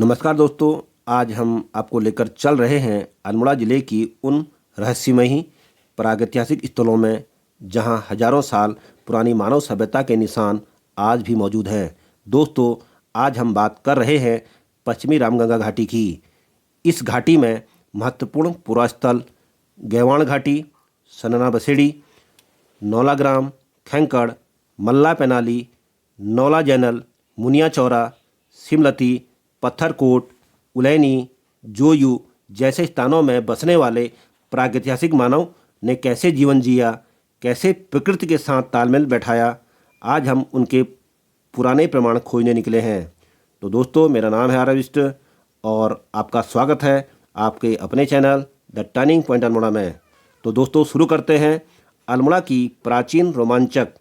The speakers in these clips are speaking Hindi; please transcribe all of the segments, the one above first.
नमस्कार दोस्तों, आज हम आपको लेकर चल रहे हैं अल्मोड़ा ज़िले की उन रहस्यमयी प्रागैतिहासिक स्थलों में जहां हजारों साल पुरानी मानव सभ्यता के निशान आज भी मौजूद हैं। दोस्तों, आज हम बात कर रहे हैं पश्चिमी रामगंगा घाटी की। इस घाटी में महत्वपूर्ण पुरास्थल गैवाण घाटी, सनना बसेड़ी, नौलाग्राम, खैंकड़, मल्ला पेनाली, नौला जैनल, मुनिया चौरा, सिमलती, पत्थरकोट, उलैनी, जोयू जैसे स्थानों में बसने वाले प्रागैतिहासिक मानव ने कैसे जीवन जिया, कैसे प्रकृति के साथ तालमेल बैठाया, आज हम उनके पुराने प्रमाण खोजने निकले हैं। तो दोस्तों, मेरा नाम है आरविष्ट और आपका स्वागत है आपके अपने channel the turning point Almora में। तो दोस्तों, शुरू करते हैं अल्मोड़ा की प्राचीन रोमांचक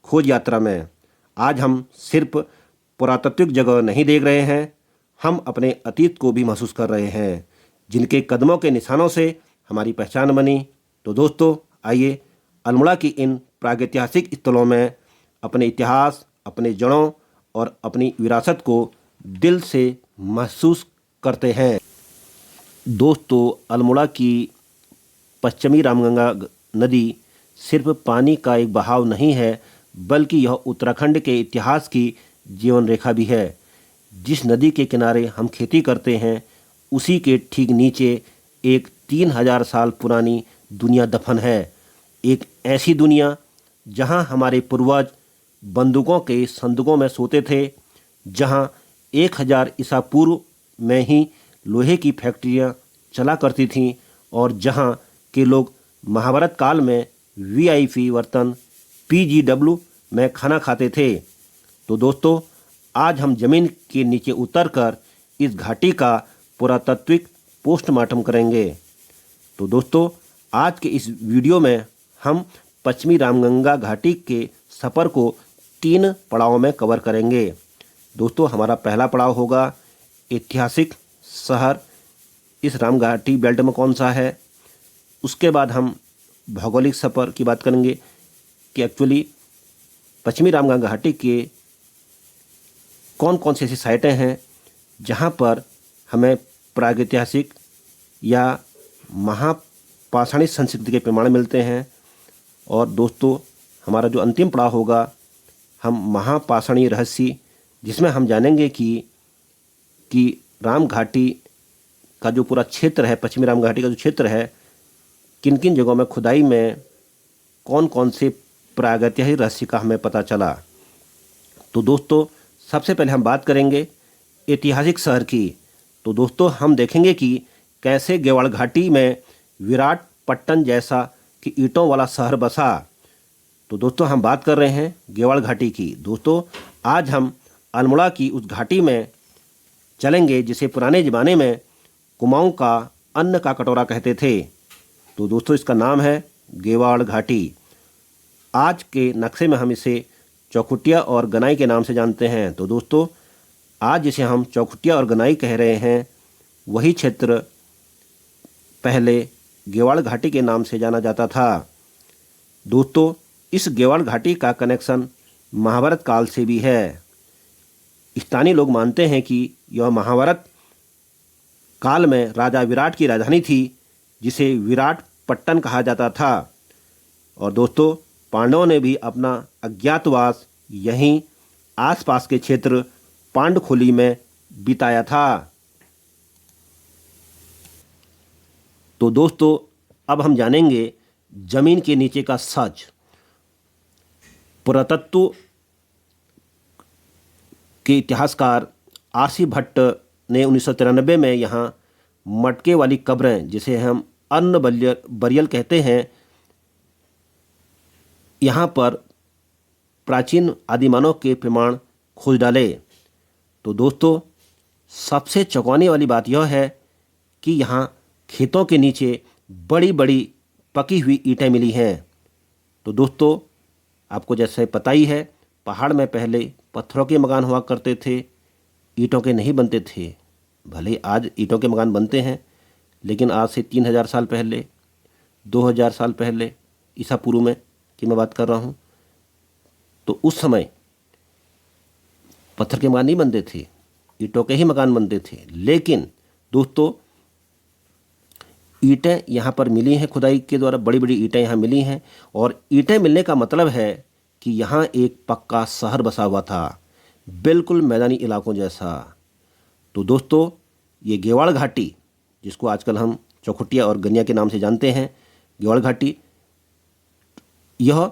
खोज यात्रा में। आज हम सिर्फ पुरातात्विक जगह नहीं देख रहे हैं, हम अपने अतीत को भी महसूस कर रहे हैं, जिनके कदमों के निशानों से हमारी पहचान बनी। तो दोस्तों, आइए अल्मोड़ा की इन प्रागैतिहासिक स्थलों में अपने इतिहास, अपने जड़ों और अपनी विरासत को दिल से महसूस करते हैं। दोस्तों, अल्मोड़ा की पश्चिमी रामगंगा नदी सिर्फ पानी का एक बहाव नहीं है, बल्कि यह उत्तराखंड के इतिहास की जीवन रेखा भी है। जिस नदी के किनारे हम खेती करते हैं, उसी के ठीक नीचे एक 3000 साल पुरानी दुनिया दफन है। एक ऐसी दुनिया जहां हमारे पूर्वज बंदूकों के संदूकों में सोते थे, जहां 1000 ईसा पूर्व में ही लोहे की फैक्ट्रियां चला करती थीं और जहां के लोग महाभारत काल में वीआईपी बर्तन PGW में खाना खाते थे। तो दोस्तों, आज हम जमीन के नीचे उतरकर इस घाटी का पुरातात्विक पोस्टमार्टम करेंगे। तो दोस्तों, आज के इस वीडियो में हम पश्चिमी रामगंगा घाटी के सफ़र को 3 पड़ावों में कवर करेंगे। दोस्तों, हमारा पहला पड़ाव होगा ऐतिहासिक शहर इस राम घाटी बेल्ट में कौन सा है। उसके बाद हम भौगोलिक सफ़र की बात करेंगे कि एक्चुअली पश्चिमी रामगंगा घाटी के कौन कौन सी ऐसी साइटें हैं जहां पर हमें प्रागैतिहासिक या महापाषाणी संस्कृति के प्रमाण मिलते हैं। और दोस्तों, हमारा जो अंतिम पड़ाव होगा, हम महापाषाणी रहस्य, जिसमें हम जानेंगे कि राम घाटी का जो पूरा क्षेत्र है, पश्चिमी राम घाटी का जो क्षेत्र है, किन किन जगहों में खुदाई में कौन कौन से प्रागैतिहासिक रहस्य का हमें पता चला। तो दोस्तों, सबसे पहले हम बात करेंगे ऐतिहासिक शहर की। तो दोस्तों, हम देखेंगे कि कैसे गैवाण घाटी में विराट पट्टन जैसा कि ईंटों वाला शहर बसा। तो दोस्तों, हम बात कर रहे हैं गैवाण घाटी की। दोस्तों, आज हम अल्मोड़ा की उस घाटी में चलेंगे जिसे पुराने ज़माने में कुमाऊं का अन्न का कटोरा कहते थे। तो दोस्तों, इसका नाम है गैवाण घाटी। आज के नक्शे में हम इसे चौखुटिया और गनाई के नाम से जानते हैं। तो दोस्तों, आज जिसे हम चौखुटिया और गनाई कह रहे हैं, वही क्षेत्र पहले गैवाण घाटी के नाम से जाना जाता था। दोस्तों, इस गैवाण घाटी का कनेक्शन महाभारत काल से भी है। स्थानीय लोग मानते हैं कि यह महाभारत काल में राजा विराट की राजधानी थी, जिसे विराट पट्टन कहा जाता था। और दोस्तों, पांडवों ने भी अपना अज्ञातवास यहीं आसपास के क्षेत्र पांडुखोली में बिताया था। तो दोस्तों, अब हम जानेंगे जमीन के नीचे का सच। पुरातत्व के इतिहासकार RC भट्ट ने 1993 में यहाँ मटके वाली कब्रें, जिसे हम अन्न बरियल कहते हैं, यहाँ पर प्राचीन आदिमानव के प्रमाण खोज डाले। तो दोस्तों, सबसे चौंकाने वाली बात यह है कि यहाँ खेतों के नीचे बड़ी बड़ी पकी हुई ईंटें मिली हैं। तो दोस्तों, आपको जैसे पता ही है, पहाड़ में पहले पत्थरों के मकान हुआ करते थे, ईंटों के नहीं बनते थे। भले आज ईंटों के मकान बनते हैं, लेकिन आज से 3000 साल पहले, 2000 साल पहले ईसा पूर्व में की मैं बात कर रहा हूँ, तो उस समय पत्थर के मकान नहीं बनते थे। ईंटों के ही मकान बनते थे। लेकिन दोस्तों ईंटें यहाँ पर मिली हैं, खुदाई के द्वारा बड़ी बड़ी ईंटें यहाँ मिली हैं, और ईंटें मिलने का मतलब है कि यहाँ एक पक्का शहर बसा हुआ था, बिल्कुल मैदानी इलाकों जैसा। तो दोस्तों ये गेवाड़ घाटी, जिसको आजकल हम चौखुटिया और गनिया के नाम से जानते हैं, गेवाड़ घाटी, यह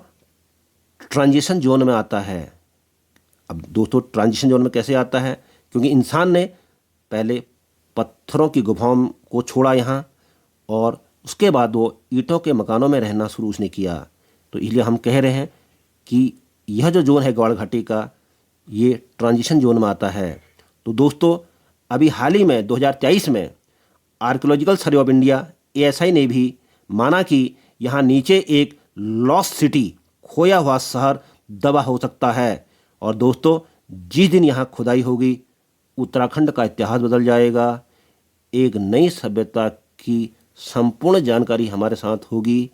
ट्रांजिशन जोन में आता है। अब दोस्तों ट्रांजिशन जोन में कैसे आता है? क्योंकि इंसान ने पहले पत्थरों की गुफाओं को छोड़ा यहाँ, और उसके बाद वो ईंटों के मकानों में रहना शुरू उसने किया। तो इसलिए हम कह रहे हैं कि यह जो जोन है गेवाड़ घाटी का, ये ट्रांजिशन जोन में आता है। तो दोस्तों अभी हाल ही में 2023 में archaeological survey of India ASI ने भी माना कि यहाँ नीचे एक लॉस्ट सिटी, खोया हुआ शहर दबा हो सकता है। और दोस्तों जिस दिन यहाँ खुदाई होगी, उत्तराखंड का इतिहास बदल जाएगा। एक नई सभ्यता की संपूर्ण जानकारी हमारे साथ होगी।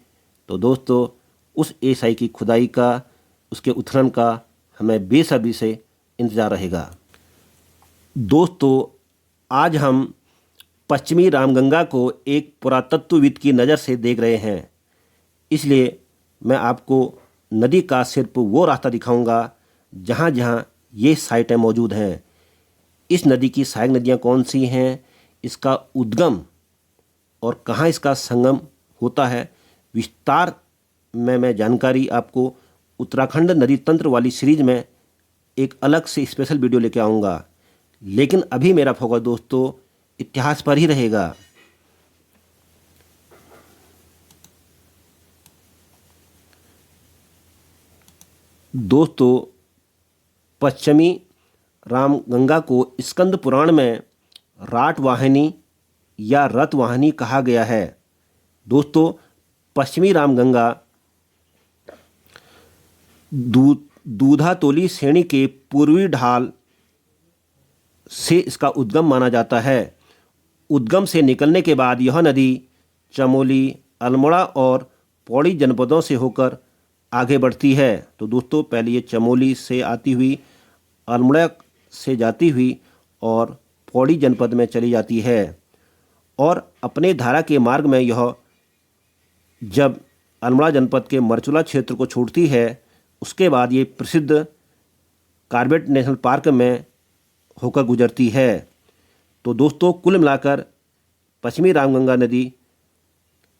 तो दोस्तों उस ASI की खुदाई का, उसके उत्खनन का हमें बेसब्री से इंतजार रहेगा। दोस्तों आज हम पश्चिमी रामगंगा को एक पुरातत्वविद की नज़र से देख रहे हैं, इसलिए मैं आपको नदी का सिर्फ वो रास्ता दिखाऊंगा जहाँ जहाँ ये साइटें मौजूद हैं। इस नदी की सहायक नदियाँ कौन सी हैं, इसका उद्गम और कहाँ इसका संगम होता है, विस्तार में मैं जानकारी आपको उत्तराखंड नदी तंत्र वाली सीरीज में एक अलग से स्पेशल वीडियो लेके आऊँगा। लेकिन अभी मेरा फोकस दोस्तों इतिहास पर ही रहेगा। दोस्तों पश्चिमी रामगंगा को स्कंद पुराण में राटवाहिनी या रतवाहिनी कहा गया है। दोस्तों पश्चिमी रामगंगा दूधातोली श्रेणी के पूर्वी ढाल से इसका उद्गम माना जाता है। उद्गम से निकलने के बाद यह नदी चमोली, अल्मोड़ा और पौड़ी जनपदों से होकर आगे बढ़ती है। तो दोस्तों पहले ये चमोली से आती हुई, अल्मोड़ा से जाती हुई और पौड़ी जनपद में चली जाती है, और अपने धारा के मार्ग में यह जब अल्मोड़ा जनपद के मरचुला क्षेत्र को छोड़ती है, उसके बाद ये प्रसिद्ध कॉर्बेट नेशनल पार्क में होकर गुजरती है। तो दोस्तों कुल मिलाकर पश्चिमी रामगंगा नदी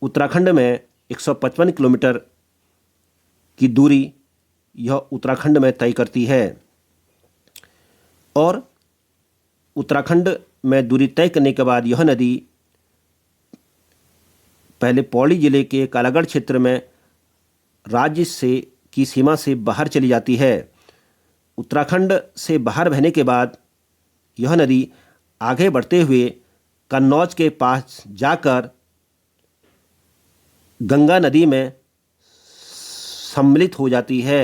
उत्तराखंड में 155 किलोमीटर की दूरी यह उत्तराखंड में तय करती है, और उत्तराखंड में दूरी तय करने के बाद यह नदी पहले पौड़ी जिले के कालागढ़ क्षेत्र में राज्य से की सीमा से बाहर चली जाती है। उत्तराखंड से बाहर बहने के बाद यह नदी आगे बढ़ते हुए कन्नौज के पास जाकर गंगा नदी में सम्मिलित हो जाती है।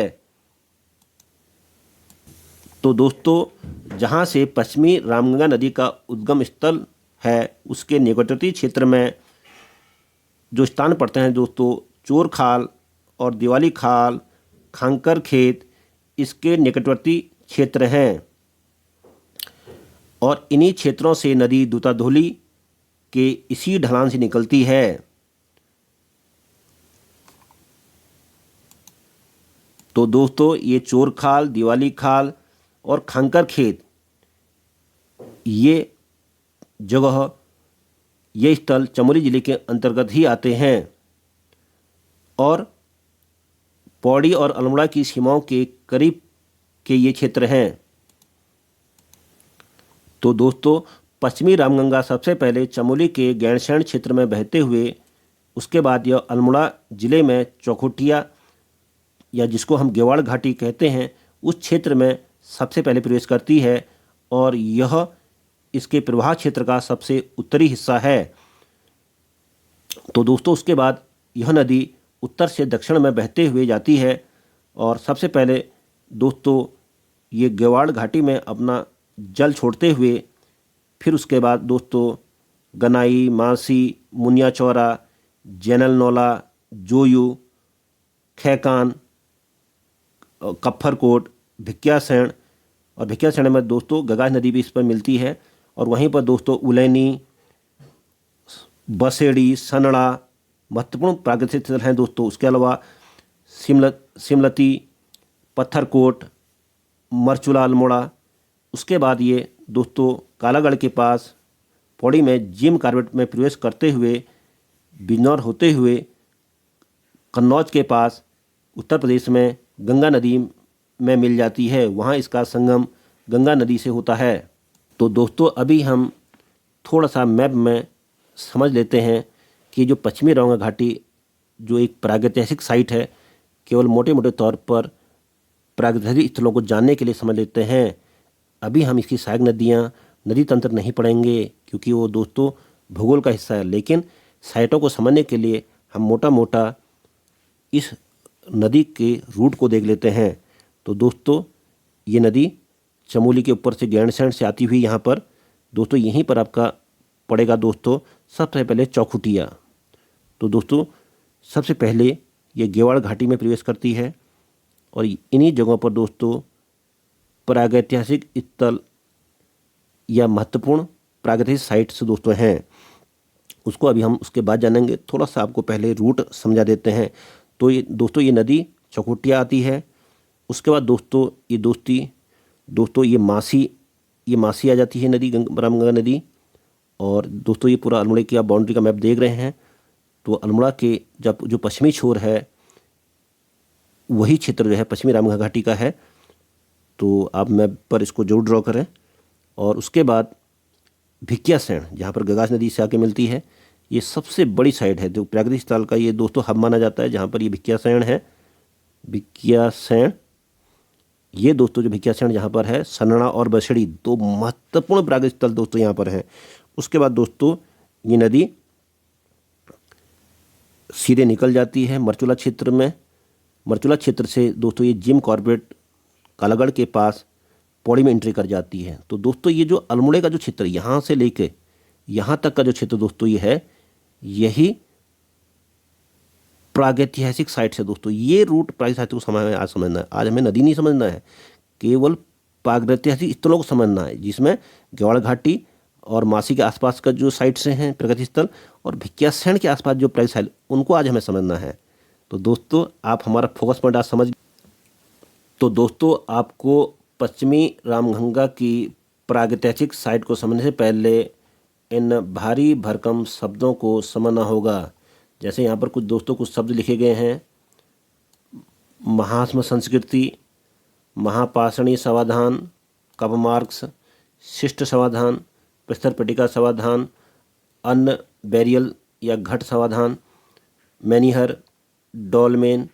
तो दोस्तों जहाँ से पश्चिमी रामगंगा नदी का उद्गम स्थल है, उसके निकटवर्ती क्षेत्र में जो स्थान पड़ते हैं दोस्तों, चोर खाल और दिवाली खाल, खांकर खेत, इसके निकटवर्ती क्षेत्र हैं, और इन्हीं क्षेत्रों से नदी दूधाधोली के इसी ढलान से निकलती है। तो दोस्तों ये चोर खाल, दिवाली खाल और खांकर खेत, ये जगह, ये स्थल चमोली जिले के अंतर्गत ही आते हैं, और पौड़ी और अल्मोड़ा की सीमाओं के करीब के ये क्षेत्र हैं। तो दोस्तों पश्चिमी रामगंगा सबसे पहले चमोली के गैरसैंण क्षेत्र में बहते हुए, उसके बाद यह अल्मोड़ा जिले में चौखुटिया, या जिसको हम गेवाड़ घाटी कहते हैं, उस क्षेत्र में सबसे पहले प्रवेश करती है, और यह इसके प्रवाह क्षेत्र का सबसे उत्तरी हिस्सा है। तो दोस्तों उसके बाद यह नदी उत्तर से दक्षिण में बहते हुए जाती है, और सबसे पहले दोस्तों ये गेवाड़ घाटी में अपना जल छोड़ते हुए फिर उसके बाद दोस्तों गनाई, मासी, मुनिया चौरा, जैनल नौला, जोयू, खैकान, कफ्फरकोट, भिक्यासैंण, और भिकियासैंण में दोस्तों गगास नदी भी इस पर मिलती है। और वहीं पर दोस्तों उलैनी, बसेड़ी, सनड़ा महत्वपूर्ण प्राकृतिक स्थल हैं दोस्तों। उसके अलावा सिमलती, पत्थरकोट, मरचूला अल्मोड़ा। उसके बाद ये दोस्तों कालागढ़ के पास पौड़ी में जिम कॉर्बेट में प्रवेश करते हुए बिजनौर होते हुए कन्नौज के पास उत्तर प्रदेश में गंगा नदी में मिल जाती है। वहाँ इसका संगम गंगा नदी से होता है। तो दोस्तों अभी हम थोड़ा सा मैप में समझ लेते हैं कि जो पश्चिमी रावंगा घाटी जो एक प्रागैतिहासिक साइट है, केवल मोटे मोटे तौर पर प्रागैतिहासिक स्थलों को जानने के लिए समझ लेते हैं। अभी हम इसकी सहायक नदियाँ, नदी तंत्र नहीं पढ़ेंगे क्योंकि वो दोस्तों भूगोल का हिस्सा है, लेकिन साइटों को समझने के लिए हम मोटा मोटा इस नदी के रूट को देख लेते हैं। तो दोस्तों ये नदी चमोली के ऊपर से गैंडसैंण से आती हुई यहाँ पर दोस्तों यहीं पर आपका पड़ेगा दोस्तों सबसे पहले चौखुटिया। तो दोस्तों सबसे पहले ये गेवाड़ घाटी में प्रवेश करती है और इन्हीं जगहों पर दोस्तों प्रागैतिहासिक स्थल या महत्वपूर्ण प्रागैतिहासिक साइट्स दोस्तों हैं। उसको अभी हम उसके बाद जानेंगे। थोड़ा सा आपको पहले रूट समझा देते हैं। तो ये दोस्तों ये नदी चौखुटिया आती है। उसके बाद दोस्तों ये मासी आ जाती है नदी, रामगंगा नदी। और दोस्तों ये पूरा अल्मोड़ा की आप बाउंड्री का मैप देख रहे हैं। तो अल्मोड़ा के जब जो पश्चिमी छोर है वही क्षेत्र जो है पश्चिमी रामगंगा घाटी का है। तो आप मैप पर इसको जरूर ड्रॉ करें। और उसके बाद भिकियासैंण जहाँ पर गगास नदी से आके मिलती है, ये सबसे बड़ी साइट है जो प्राकृतिक स्थल का ये दोस्तों हब माना जाता है, जहाँ पर ये भिकियासैंण है। भिकियासैंण ये दोस्तों जो भिकियासैंण जहाँ पर है, सनड़ा और बसेड़ी दो महत्वपूर्ण प्राकृतिक स्थल दोस्तों यहाँ पर हैं। उसके बाद दोस्तों ये नदी सीधे निकल जाती है मरचूला क्षेत्र में। मरचूला क्षेत्र से दोस्तों ये जिम कॉर्बेट कालागढ़ के पास पौड़ी में एंट्री कर जाती है। तो दोस्तों ये जो अल्मोड़े का जो क्षेत्र यहाँ से लेके यहाँ तक का जो क्षेत्र दोस्तों ये है, यही प्रागैतिहासिक साइट है दोस्तों। ये रूट प्रागैतिहासिक को समय आज समझना है। आज हमें नदी नहीं समझना है, केवल प्रागैतिहासिक स्थलों को समझना है, जिसमें गेवाड़ घाटी और मासी के आसपास का जो साइट्स हैं प्राकृतिक स्थल और भिकियासैंण के आसपास जो प्राकृतिक स्थल, उनको आज हमें समझना है। तो दोस्तों आप हमारा फोकस पॉइंट आज समझ। तो दोस्तों आपको पश्चिमी रामगंगा की प्रागैतिहासिक साइट को समझने से पहले इन भारी भरकम शब्दों को समझना होगा। जैसे यहाँ पर कुछ दोस्तों कुछ शब्द लिखे गए हैं: महास्म संस्कृति, महापाषाणीय समाधान, कपमार्क्स, शिष्ट समाधान, प्रस्तर पट्टिका समाधान, अन्न बैरियल या घट समाधान, मैनिहर, डोलमेन,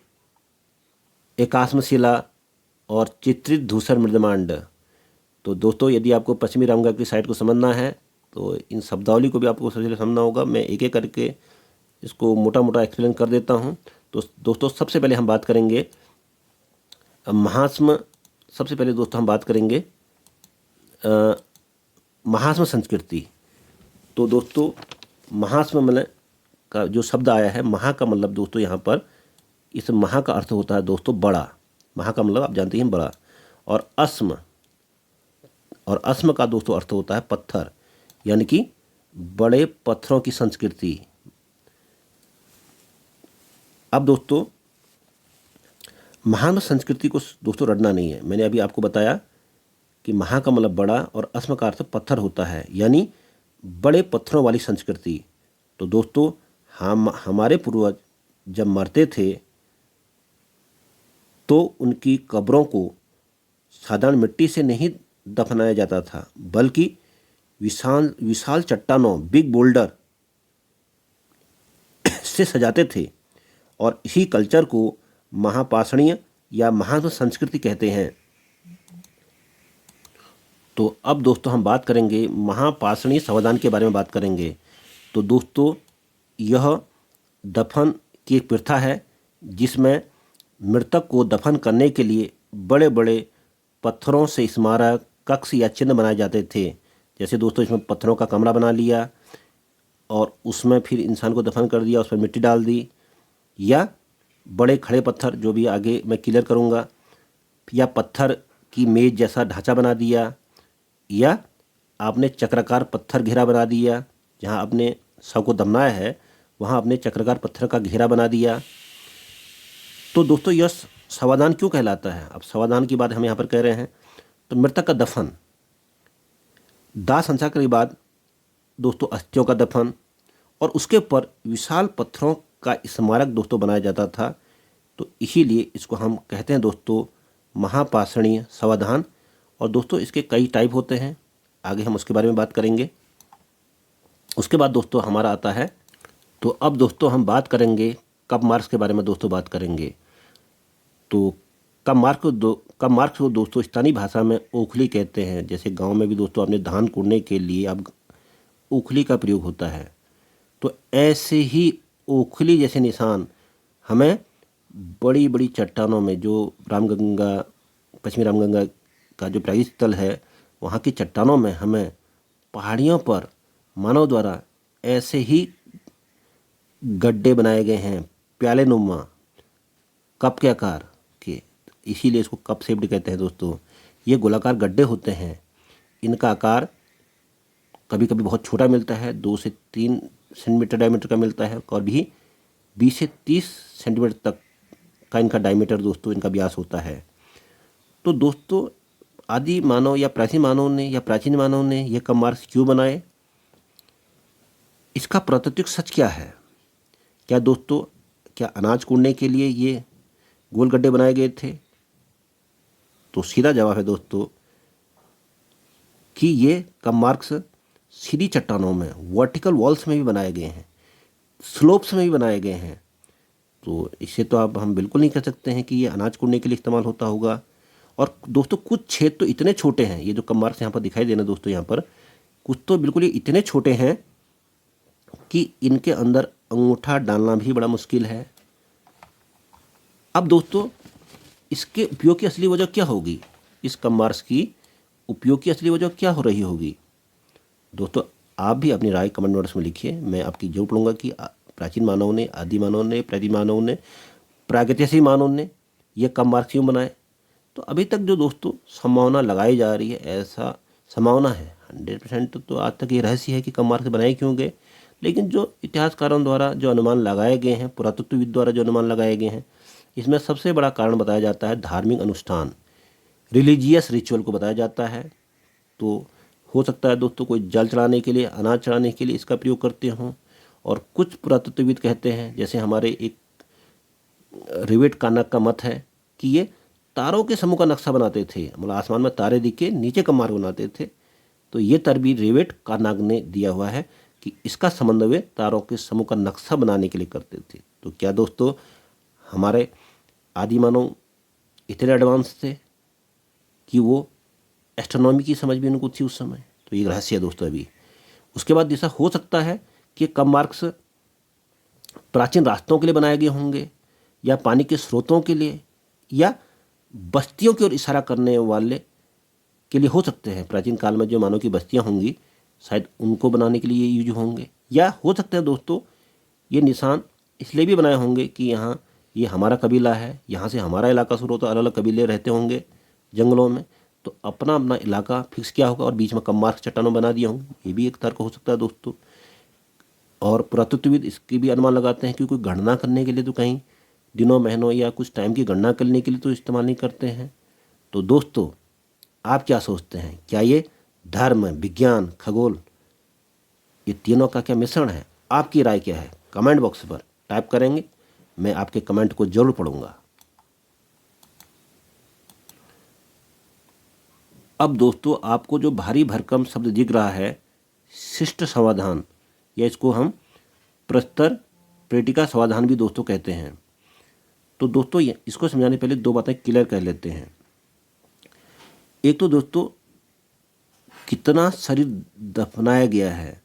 एकास्म शिला और चित्रित धूसर मृदमांड। तो दोस्तों यदि आपको पश्चिमी रामगंगा की साइट को समझना है तो इन शब्दावली को भी आपको सबसे पहले समझना होगा। मैं एक एक करके इसको मोटा मोटा एक्सप्लेन कर देता हूँ। तो दोस्तों सबसे पहले हम बात करेंगे महास्म। सबसे पहले दोस्तों हम बात करेंगे महास्म संस्कृति। तो दोस्तों महास्म मतलब का जो शब्द आया है, महा का मतलब दोस्तों यहाँ पर इस महा का अर्थ होता है दोस्तों बड़ा। महा का मतलब आप जानते हैं बड़ा। और अस्म का दोस्तों अर्थ होता है पत्थर, यानी कि बड़े पत्थरों की संस्कृति। अब दोस्तों महान संस्कृति को दोस्तों रटना नहीं है। मैंने अभी आपको बताया कि महा का मतलब बड़ा और अस्म का अर्थ पत्थर होता है, यानी बड़े पत्थरों वाली संस्कृति। तो दोस्तों हमारे पूर्वज जब मरते थे तो उनकी कब्रों को साधारण मिट्टी से नहीं दफनाया जाता था, बल्कि विशाल चट्टानों, बिग बोल्डर से सजाते थे। और इसी कल्चर को महापाषाणीय या महान संस्कृति कहते हैं। तो अब दोस्तों हम बात करेंगे महापाषाणीय समाधान के बारे में बात करेंगे। तो दोस्तों यह दफन की एक प्रथा है जिसमें मृतक को दफन करने के लिए बड़े बड़े पत्थरों से स्मारक, कक्ष या चिन्ह बनाए जाते थे। जैसे दोस्तों इसमें पत्थरों का कमरा बना लिया और उसमें फिर इंसान को दफन कर दिया, उस पर मिट्टी डाल दी, या बड़े खड़े पत्थर जो भी आगे मैं क्लियर करूँगा, या पत्थर कि मेज जैसा ढांचा बना दिया, या आपने चक्राकार पत्थर घेरा बना दिया, जहाँ आपने शव को दफनाया है वहाँ आपने चक्राकार पत्थर का घेरा बना दिया। तो दोस्तों यह शवाधान क्यों कहलाता है? अब शवाधान की बात हम यहाँ पर कह रहे हैं। तो मृतक का दफन, दाह संस्कार के बाद दोस्तों अस्थियों का दफन, और उसके ऊपर विशाल पत्थरों का स्मारक दोस्तों बनाया जाता था। तो इसीलिए इसको हम कहते हैं दोस्तों महापाषाणीय शवाधान। और दोस्तों इसके कई टाइप होते हैं, आगे हम उसके बारे में बात करेंगे। उसके बाद दोस्तों हमारा आता है, तो अब दोस्तों हम बात करेंगे कप मार्क्स के बारे में दोस्तों बात करेंगे। तो कप मार्क्स को दोस्तों स्थानीय भाषा में ओखली कहते हैं। जैसे गांव में भी दोस्तों अपने धान कूटने के लिए अब ओखली का प्रयोग होता है। तो ऐसे ही ओखली जैसे निशान हमें बड़ी बड़ी चट्टानों में, जो रामगंगा, पश्चिमी रामगंगा का जो प्राकृतिक स्थल है वहाँ की चट्टानों में हमें पहाड़ियों पर मानव द्वारा ऐसे ही गड्ढे बनाए गए हैं, प्याले नुमा कप के आकार के, इसीलिए इसको कप शेप्ड कहते हैं दोस्तों। ये गोलाकार गड्ढे होते हैं, इनका आकार कभी कभी बहुत छोटा मिलता है, 2 से 3 सेंटीमीटर डायमीटर का मिलता है, और भी 20 से 30 सेंटीमीटर तक का इनका डायमीटर दोस्तों इनका व्यास होता है। तो दोस्तों आदि मानव या प्राचीन मानव ने ये कप मार्क्स क्यों बनाए? इसका प्राकृतिक सच क्या है? क्या दोस्तों क्या अनाज कूटने के लिए ये गोल गड्ढे बनाए गए थे? तो सीधा जवाब है दोस्तों कि ये कप मार्क्स सीधी चट्टानों में, वर्टिकल वॉल्स में भी बनाए गए हैं, स्लोप्स में भी बनाए गए हैं। तो इसे तो अब हम बिल्कुल नहीं कह सकते हैं कि ये अनाज कूटने के लिए इस्तेमाल होता होगा। और दोस्तों कुछ छेद तो इतने छोटे हैं, ये जो कप मार्क्स यहाँ पर दिखाई दे रहे हैं दोस्तों, यहाँ पर कुछ तो बिल्कुल ये इतने छोटे हैं कि इनके अंदर अंगूठा डालना भी बड़ा मुश्किल है। अब दोस्तों इसके उपयोग की असली वजह क्या होगी? इस कप मार्क्स की उपयोग की असली वजह क्या हो रही होगी? दोस्तों आप भी अपनी राय कमेंट बॉक्स में लिखिए, मैं आपकी जरूर पढ़ूंगा कि प्राचीन मानव ने, आदि मानव ने, प्राचीन मानव ने, प्रागैतिहासिक मानव ने ये कप मार्क्स क्यों बनाए। तो अभी तक जो दोस्तों संभावना लगाई जा रही है, ऐसा संभावना है 100% तो आज तक ये रहस्य है कि कप मार्क्स बनाए क्यों गए। लेकिन जो इतिहासकारों द्वारा जो अनुमान लगाए गए हैं, पुरातत्वविद द्वारा जो अनुमान लगाए गए हैं, इसमें सबसे बड़ा कारण बताया जाता है धार्मिक अनुष्ठान, रिलीजियस रिचुअल को बताया जाता है। तो हो सकता है दोस्तों कोई जल चढ़ाने के लिए, अनाज चढ़ाने के लिए इसका प्रयोग करते हों। और कुछ पुरातत्वविद कहते हैं, जैसे हमारे एक रिवेट कारनाग का मत है कि ये तारों के समूह का नक्शा बनाते थे, मतलब आसमान में तारे दिखे, नीचे का मार्ग बनाते थे। तो ये तरबीर रिवेट कारनाग ने दिया हुआ है कि इसका संबंध वे तारों के समूह का नक्शा बनाने के लिए करते थे। तो क्या दोस्तों हमारे आदि मानव इतने एडवांस थे कि वो एस्ट्रोनॉमी की समझ भी उनको थी उस समय? तो ये रहस्य है दोस्तों अभी। उसके बाद ऐसा हो सकता है कि कप मार्क्स प्राचीन रास्तों के लिए बनाए गए होंगे, या पानी के स्रोतों के लिए, या बस्तियों की ओर इशारा करने वाले के लिए हो सकते हैं। प्राचीन काल में जो मानव की बस्तियां होंगी शायद उनको बनाने के लिए यूज होंगे। या हो सकता है दोस्तों ये निशान इसलिए भी बनाए होंगे कि यहाँ ये हमारा कबीला है, यहाँ से हमारा इलाका शुरू होता है, अलग अलग कबीले रहते होंगे जंगलों में, तो अपना अपना इलाका फिक्स किया होगा और बीच में कप मार्क्स चट्टानों बना दिया होंगे। ये भी एक तर्क हो सकता है दोस्तों। और पुरातत्वविद इसकी भी अनुमान लगाते हैं कि कोई गणना करने के लिए तो कहीं दिनों, महीनों या कुछ टाइम की गणना करने के लिए तो इस्तेमाल नहीं करते हैं। तो दोस्तों आप क्या सोचते हैं? क्या ये धर्म, विज्ञान, खगोल, ये तीनों का क्या मिश्रण है? आपकी राय क्या है? कमेंट बॉक्स पर टाइप करेंगे, मैं आपके कमेंट को जरूर पढ़ूंगा। अब दोस्तों आपको जो भारी भरकम शब्द दिख रहा है शिष्ट समाधान, या इसको हम प्रस्तर प्रेटिका समाधान भी दोस्तों कहते हैं। तो दोस्तों इसको समझाने पहले 2 बातें क्लियर कर लेते हैं। एक तो दोस्तों कितना शरीर दफनाया गया है,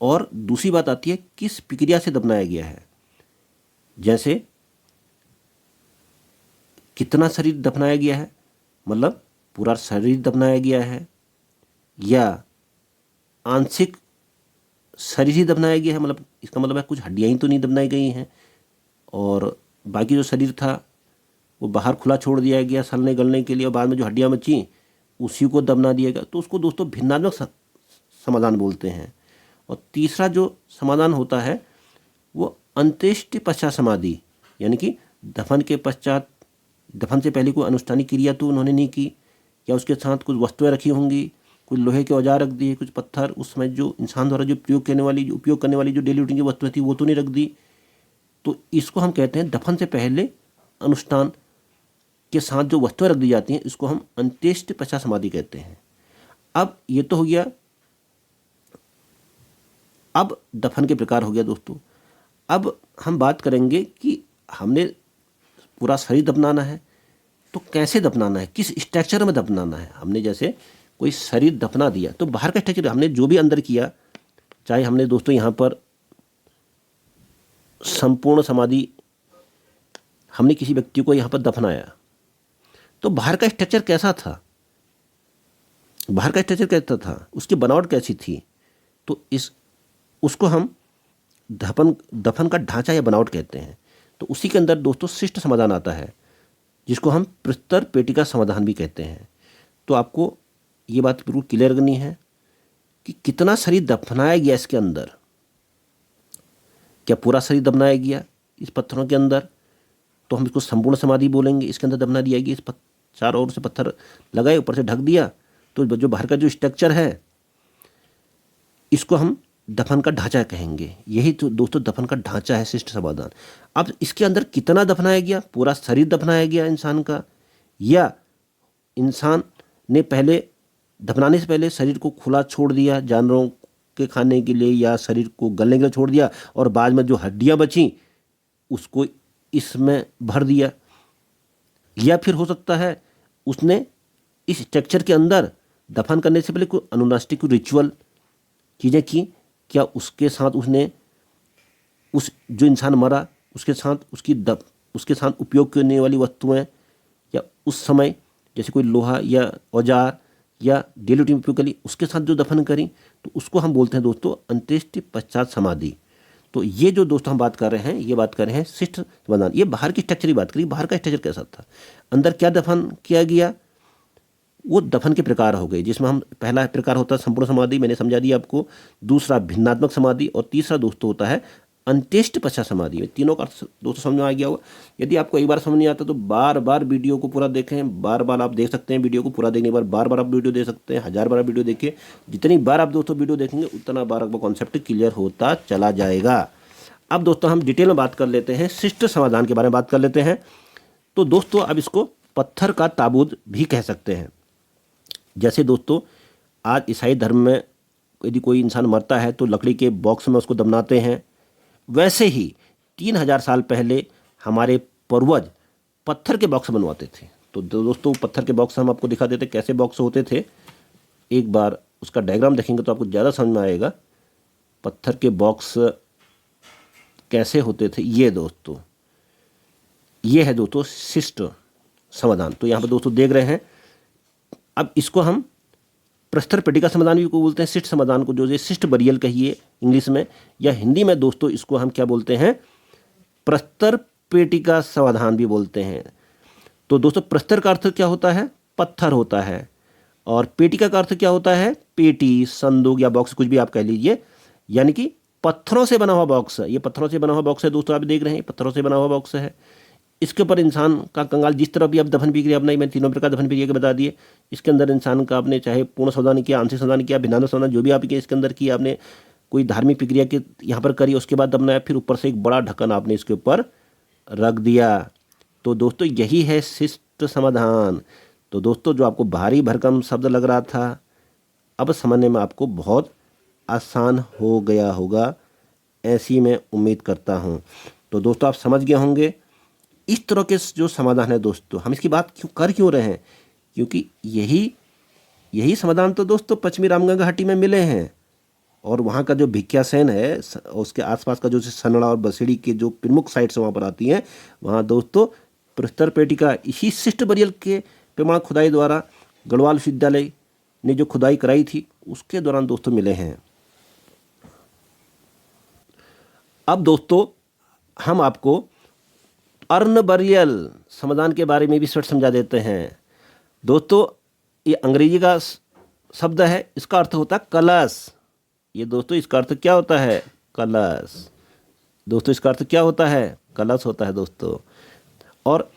और दूसरी बात आती है किस प्रक्रिया से दफनाया गया है। जैसे कितना शरीर दफनाया गया है, मतलब पूरा शरीर दफनाया गया है, या आंशिक शरीर ही दफनाया गया है, मतलब इसका मतलब है कुछ हड्डियां ही तो नहीं दफनाई गई हैं और बाकी जो शरीर था वो बाहर खुला छोड़ दिया गया सड़ने गलने के लिए, और बाद में जो हड्डियाँ बची उसी को दबना दिया गया, तो उसको दोस्तों भिन्नात्मक समाधान बोलते हैं। और तीसरा जो समाधान होता है वो अंत्येष्टि पश्चात समाधि, यानी कि दफन के पश्चात, दफन से पहले कोई अनुष्ठानिक क्रिया तो उन्होंने नहीं की, या उसके साथ कुछ वस्तुएं रखी होंगी, कुछ लोहे के औजार रख दिए, कुछ पत्थर, उस समय जो इंसान द्वारा जो उपयोग करने वाली जो डेली रूटीन की वस्तुएं थी वो तो नहीं रख दी। तो इसको हम कहते हैं दफन से पहले अनुष्ठान के साथ जो वस्तुएं रख दी जाती हैं, इसको हम अंत्येष्टि पश्चात समाधि कहते हैं। अब ये तो हो गया, अब दफन के प्रकार हो गया दोस्तों। अब हम बात करेंगे कि हमने पूरा शरीर दफनाना है तो कैसे दफनाना है, किस स्ट्रक्चर में दफनाना है। हमने जैसे कोई शरीर दफना दिया तो बाहर का स्ट्रक्चर हमने जो भी अंदर किया, चाहे हमने दोस्तों यहाँ पर संपूर्ण समाधि, हमने किसी व्यक्ति को यहाँ पर दफनाया तो बाहर का स्ट्रक्चर कैसा था, बाहर का स्ट्रक्चर कैसा था, उसकी बनावट कैसी थी, तो उसको हम दफन का ढांचा या बनावट कहते हैं। तो उसी के अंदर दोस्तों शिष्ट समाधान आता है, जिसको हम प्रस्तर पेटिका समाधान भी कहते हैं। तो आपको ये बात बिल्कुल क्लियर करनी है कि कितना शरीर दफनाया गया इसके अंदर। क्या पूरा शरीर दफनाया गया इस पत्थरों के अंदर, तो हम इसको संपूर्ण समाधि बोलेंगे। इसके अंदर दफना दिया गया, इस चारों ओर से पत्थर लगाए, ऊपर से ढक दिया, तो जो बाहर का जो स्ट्रक्चर है इसको हम दफन का ढांचा कहेंगे। यही तो दोस्तों दफन का ढांचा है, शिष्ट समाधान। अब इसके अंदर कितना दफनाया गया, पूरा शरीर दफनाया गया इंसान का, या इंसान ने पहले दफनाने से पहले शरीर को खुला छोड़ दिया जानवरों के खाने के लिए, या शरीर को गलने के लिए छोड़ दिया, और बाद में जो हड्डियां बची उसको इसमें भर दिया। या फिर हो सकता है उसने इस स्ट्रक्चर के अंदर दफन करने से पहले कोई अनुनास्टिक रिचुअल चीज़ें की, क्या उसके साथ उसने उस जो इंसान मरा उसके साथ उसके साथ उपयोग करने वाली वस्तुएं, या उस समय जैसे कोई लोहा या औजार या डेली रूटीन उपयोग करी उसके साथ जो दफन करी, तो उसको हम बोलते हैं दोस्तों अंत्येष्टि पश्चात समाधि। तो ये जो दोस्तों हम बात कर रहे हैं, ये बात कर रहे हैं शिष्ट समाधान। ये बाहर की स्ट्रक्चर की बात करी, बाहर का स्ट्रक्चर कैसा था, अंदर क्या दफन किया गया, वो दफन के प्रकार हो गए, जिसमें हम पहला प्रकार होता है संपूर्ण समाधि, मैंने समझा दिया आपको। दूसरा भिन्नात्मक समाधि, और तीसरा दोस्तों होता है अंत्येष्टि पश्चात समाधि। तीनों का दोस्तों समझ में आ गया होगा। यदि आपको एक बार समझ नहीं आता तो बार बार वीडियो को पूरा देखें, बार बार आप देख सकते हैं वीडियो को पूरा देखने के बाद, बार बार आप वीडियो देख सकते हैं, 1000 बार वीडियो देखिए। जितनी बार आप दोस्तों वीडियो देखेंगे उतना बार आपको कॉन्सेप्ट क्लियर होता चला जाएगा। अब दोस्तों हम डिटेल में बात कर लेते हैं, शिष्ट समाधान के बारे में बात कर लेते हैं। तो दोस्तों अब इसको पत्थर का ताबूत भी कह सकते हैं। जैसे दोस्तों आज ईसाई धर्म में यदि कोई इंसान मरता है तो लकड़ी के बॉक्स में उसको दफनाते हैं, वैसे ही 3000 साल पहले हमारे पूर्वज पत्थर के बॉक्स बनवाते थे। तो दोस्तों पत्थर के बॉक्स हम आपको दिखा देते कैसे बॉक्स होते थे। एक बार उसका डायग्राम देखेंगे तो आपको ज़्यादा समझ में आएगा पत्थर के बॉक्स कैसे होते थे। ये दोस्तों ये है दोस्तों शिष्ट समाधान। तो यहाँ पर दोस्तों देख रहे हैं। अब इसको हम प्रस्तर पेटिका समाधान भी को बोलते हैं, शिष्ट समाधान को, जो ये शिष्ट बरियल कहिए इंग्लिश में, या हिंदी में दोस्तों इसको हम क्या बोलते हैं, प्रस्तर पेटिका समाधान भी बोलते हैं। तो दोस्तों प्रस्तर का अर्थ क्या होता है, पत्थर होता है, और पेटिका का अर्थ क्या होता है, पेटी, संदूक या बॉक्स, कुछ भी आप कह लीजिए, यानी कि पत्थरों से बना हुआ बॉक्स है। ये पत्थरों से बना हुआ बॉक्स है दोस्तों, आप देख रहे हैं पत्थरों से बना हुआ बॉक्स है। इसके ऊपर इंसान का कंगाल, जिस तरह भी आप दफन प्रक्रिया अपनाई, मैंने तीनों प्रकार दफन प्रक्रिया के बता दिए। इसके अंदर इंसान का आपने चाहे पूर्ण समाधान किया, आंशिक समाधान किया, भिन्नात्मक समाधान, जो भी आप इसके अंदर किया, आपने कोई धार्मिक प्रक्रिया के यहाँ पर करी, उसके बाद दफनाया, फिर ऊपर से एक बड़ा ढक्कन आपने इसके ऊपर रख दिया। तो दोस्तों यही है शिष्ट समाधान। तो दोस्तों जो आपको भारी भरकम शब्द लग रहा था, अब समझने में आपको बहुत आसान हो गया होगा, ऐसी मैं उम्मीद करता हूँ। तो दोस्तों आप समझ गए होंगे इस तरह के जो समाधान है दोस्तों, हम इसकी बात क्यों रहे हैं, क्योंकि यही समाधान तो दोस्तों पश्चिमी रामगंगा घाटी में मिले हैं। और वहाँ का जो भिकियासैन है, उसके आसपास का जो सनड़ा और बसेड़ी के जो प्रमुख साइट्स वहाँ पर आती हैं, वहाँ दोस्तों प्रस्तर पेटिका इसी शिष्ट बरियल के प्रमाण खुदाई द्वारा गढ़वाल विश्वविद्यालय ने जो खुदाई कराई थी उसके दौरान दोस्तों मिले हैं। अब दोस्तों हम आपको अर्न बरियल समाधान के बारे में भी शॉर्ट समझा देते हैं। दोस्तों ये अंग्रेजी का शब्द है, इसका अर्थ होता है कलश। ये दोस्तों इसका अर्थ क्या होता है? कलश। दोस्तों इसका अर्थ क्या होता है? कलश होता है दोस्तों। और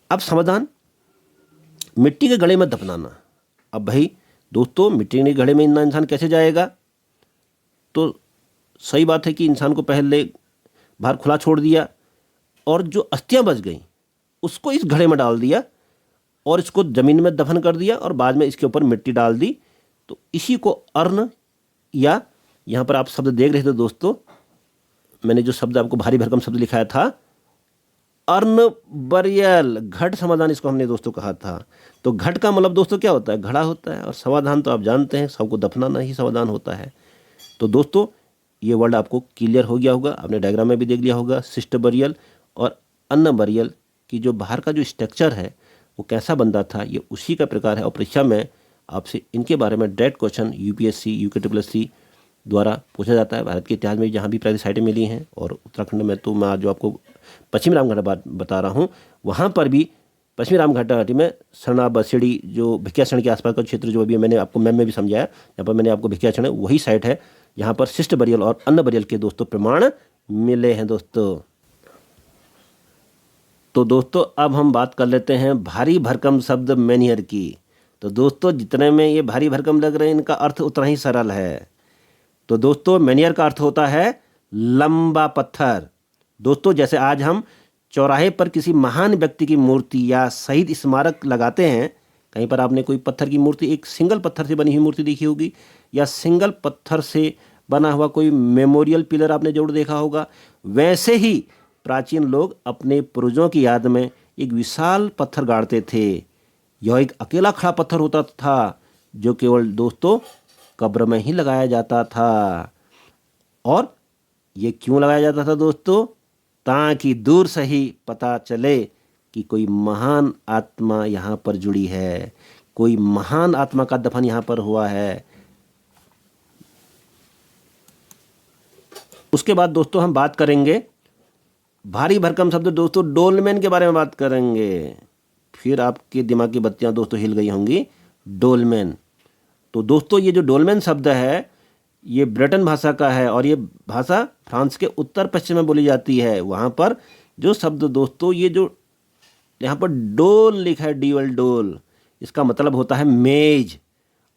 अब समाधान, मिट्टी के घड़े में दफनाना। अब भाई दोस्तों मिट्टी के घड़े में इंसान कैसे जाएगा? तो सही बात है कि इंसान को पहले बाहर खुला छोड़ दिया और जो अस्थियां बच गई उसको इस घड़े में डाल दिया और इसको ज़मीन में दफन कर दिया और बाद में इसके ऊपर मिट्टी डाल दी। तो इसी को अर्न, या यहाँ पर आप शब्द देख रहे थे दोस्तों, मैंने जो शब्द आपको भारी भरकम शब्द लिखाया था, अर्न बरियल, घट समाधान इसको हमने दोस्तों कहा था। तो घट का मतलब दोस्तों क्या होता है? घड़ा होता है। और समाधान तो आप जानते हैं, सबको दफनाना ही समाधान होता है। तो दोस्तों ये वर्ड आपको क्लियर हो गया होगा, आपने डायग्राम में भी देख लिया होगा। सिस्ट बरियल और अन्न बरियल की जो बाहर का जो स्ट्रक्चर है वो कैसा बनता था, ये उसी का प्रकार है। और परीक्षा में आपसे इनके बारे में डायरेक्ट क्वेश्चन यूपीएससी, यूके द्वारा पूछा जाता है। भारत के इतिहास में जहाँ भी प्राचीन साइटें मिली हैं, और उत्तराखंड में तो मैं जो आपको पश्चिमी रामघाट बात बता रहा हूँ, वहाँ पर भी पश्चिमी रामघाट घाटी में सरना बसेड़ी जो भिकियासण के आसपास का क्षेत्र, जो अभी मैंने आपको मैम में भी समझाया, यहाँ पर मैंने आपको भिकियासण है वही साइट है यहाँ पर शिष्ट बरियल और अन्न बरियल के दोस्तों प्रमाण मिले हैं दोस्तों। तो दोस्तों अब हम बात कर लेते हैं भारी भरकम शब्द मैनियर की। तो दोस्तों जितने में ये भारी भरकम लग रहे हैं, इनका अर्थ उतना ही सरल है। तो दोस्तों मैनियर का अर्थ होता है लंबा पत्थर। दोस्तों जैसे आज हम चौराहे पर किसी महान व्यक्ति की मूर्ति या शहीद स्मारक लगाते हैं, कहीं पर आपने कोई पत्थर की मूर्ति, एक सिंगल पत्थर से बनी हुई मूर्ति देखी होगी, या सिंगल पत्थर से बना हुआ कोई मेमोरियल पिलर आपने जरूर देखा होगा। वैसे ही प्राचीन लोग अपने पूर्वजों की याद में एक विशाल पत्थर गाड़ते थे। यह एक अकेला खड़ा पत्थर होता था जो केवल दोस्तों कब्र में ही लगाया जाता था। और ये क्यों लगाया जाता था दोस्तों? ताकि दूर से ही पता चले कि कोई महान आत्मा यहाँ पर जुड़ी है, कोई महान आत्मा का दफन यहाँ पर हुआ है। उसके बाद दोस्तों हम बात करेंगे भारी भरकम शब्द दोस्तों डोलमेन के बारे में बात करेंगे। फिर आपके दिमाग की बत्तियां दोस्तों हिल गई होंगी। डोलमेन, तो दोस्तों ये जो डोलमेन शब्द है ये ब्रिटेन भाषा का है और ये भाषा फ्रांस के उत्तर पश्चिम में बोली जाती है। वहाँ पर जो शब्द दोस्तों, ये जो यहाँ पर डोल लिखा है, डीवल डोल, इसका मतलब होता है मेज।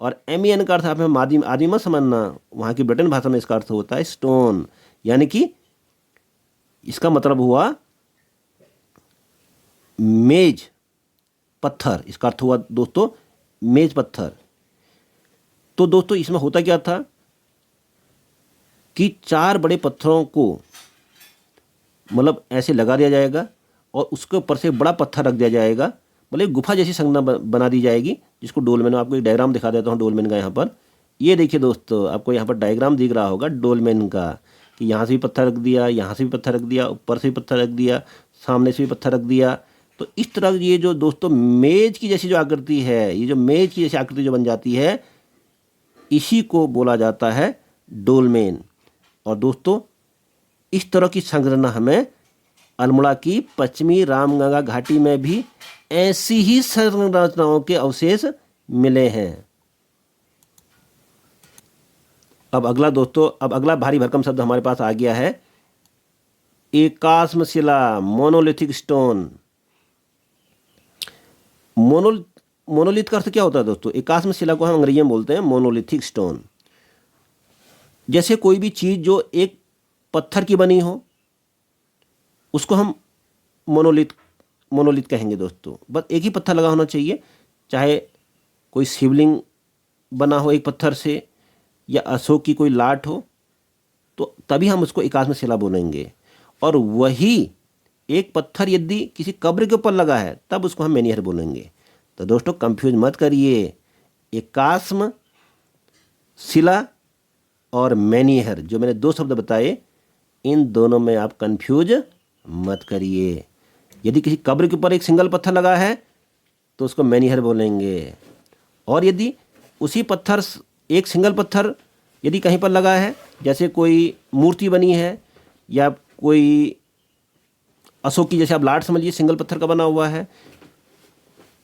और MEN का अर्थ आप आदमी मत समझना, वहाँ की ब्रिटेन भाषा में इसका अर्थ होता है स्टोन, यानी कि इसका मतलब हुआ मेज पत्थर। इसका अर्थ हुआ दोस्तों मेज पत्थर। तो दोस्तों इसमें होता क्या था कि 4 बड़े पत्थरों को मतलब ऐसे लगा दिया जाएगा और उसके ऊपर से बड़ा पत्थर रख दिया जाएगा, मतलब एक गुफा जैसी संरचना बना दी जाएगी, जिसको डोलमेन, आपको एक डायग्राम दिखा देता हूँ डोलमेन का। यहाँ पर ये देखिए दोस्तों, आपको यहाँ पर डायग्राम दिख रहा होगा डोलमेन का, कि यहाँ से भी पत्थर रख दिया, यहाँ से भी पत्थर रख दिया, ऊपर से भी पत्थर रख दिया, सामने से भी पत्थर रख दिया। तो इस तरह ये जो दोस्तों मेज की जैसी जो आकृति है, ये जो मेज की जैसी आकृति जो बन जाती है, इसी को बोला जाता है डोलमेन। और दोस्तों इस तरह की संरचना हमें अल्मोड़ा की पश्चिमी रामगंगा घाटी में भी ऐसी ही संरचनाओं के अवशेष मिले हैं। अब अगला भारी भरकम शब्द हमारे पास आ गया है एकास्म शिला, मोनोलिथिक स्टोन। मोनोलिथ का अर्थ क्या होता है दोस्तों? एकास्म शिला को हम अंग्रेजी में बोलते हैं मोनोलिथिक स्टोन। जैसे कोई भी चीज जो एक पत्थर की बनी हो उसको हम मोनोलिथ कहेंगे दोस्तों। बस एक ही पत्थर लगा होना चाहिए, चाहे कोई शिवलिंग बना हो एक पत्थर से या अशोक की कोई लाट हो, तो तभी हम उसको एकास्म शिला बोलेंगे। और वही एक पत्थर यदि किसी कब्र के ऊपर लगा है तब उसको हम मेनियर बोलेंगे। तो दोस्तों कंफ्यूज मत करिए, एकास्म शिला और मेनियर जो मैंने 2 शब्द बताए, इन दोनों में आप कंफ्यूज मत करिए। यदि किसी कब्र के ऊपर एक सिंगल पत्थर लगा है तो उसको मेनियर बोलेंगे, और यदि उसी पत्थर, एक सिंगल पत्थर यदि कहीं पर लगा है, जैसे कोई मूर्ति बनी है या कोई अशोक की जैसे आप लाट समझिए सिंगल पत्थर का बना हुआ है,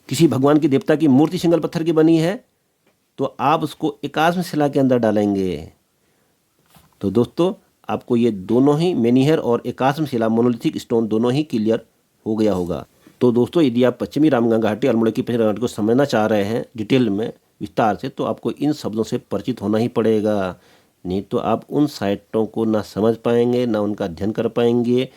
किसी भगवान की देवता की मूर्ति सिंगल पत्थर की बनी है, तो आप उसको एकाश्म शिला के अंदर डालेंगे। तो दोस्तों आपको ये दोनों ही मेनिहर और एकाश्म शिला मोनोलिथिक स्टोन दोनों ही क्लियर हो गया होगा। तो दोस्तों यदि आप पश्चिमी रामगंगा घाटी अल्मोड़ा की पश्चिमी घाटी को समझना चाह रहे हैं डिटेल में विस्तार से, तो आपको इन शब्दों से परिचित होना ही पड़ेगा, नहीं तो आप उन साइटों को ना समझ पाएंगे ना उनका अध्ययन कर पाएंगे,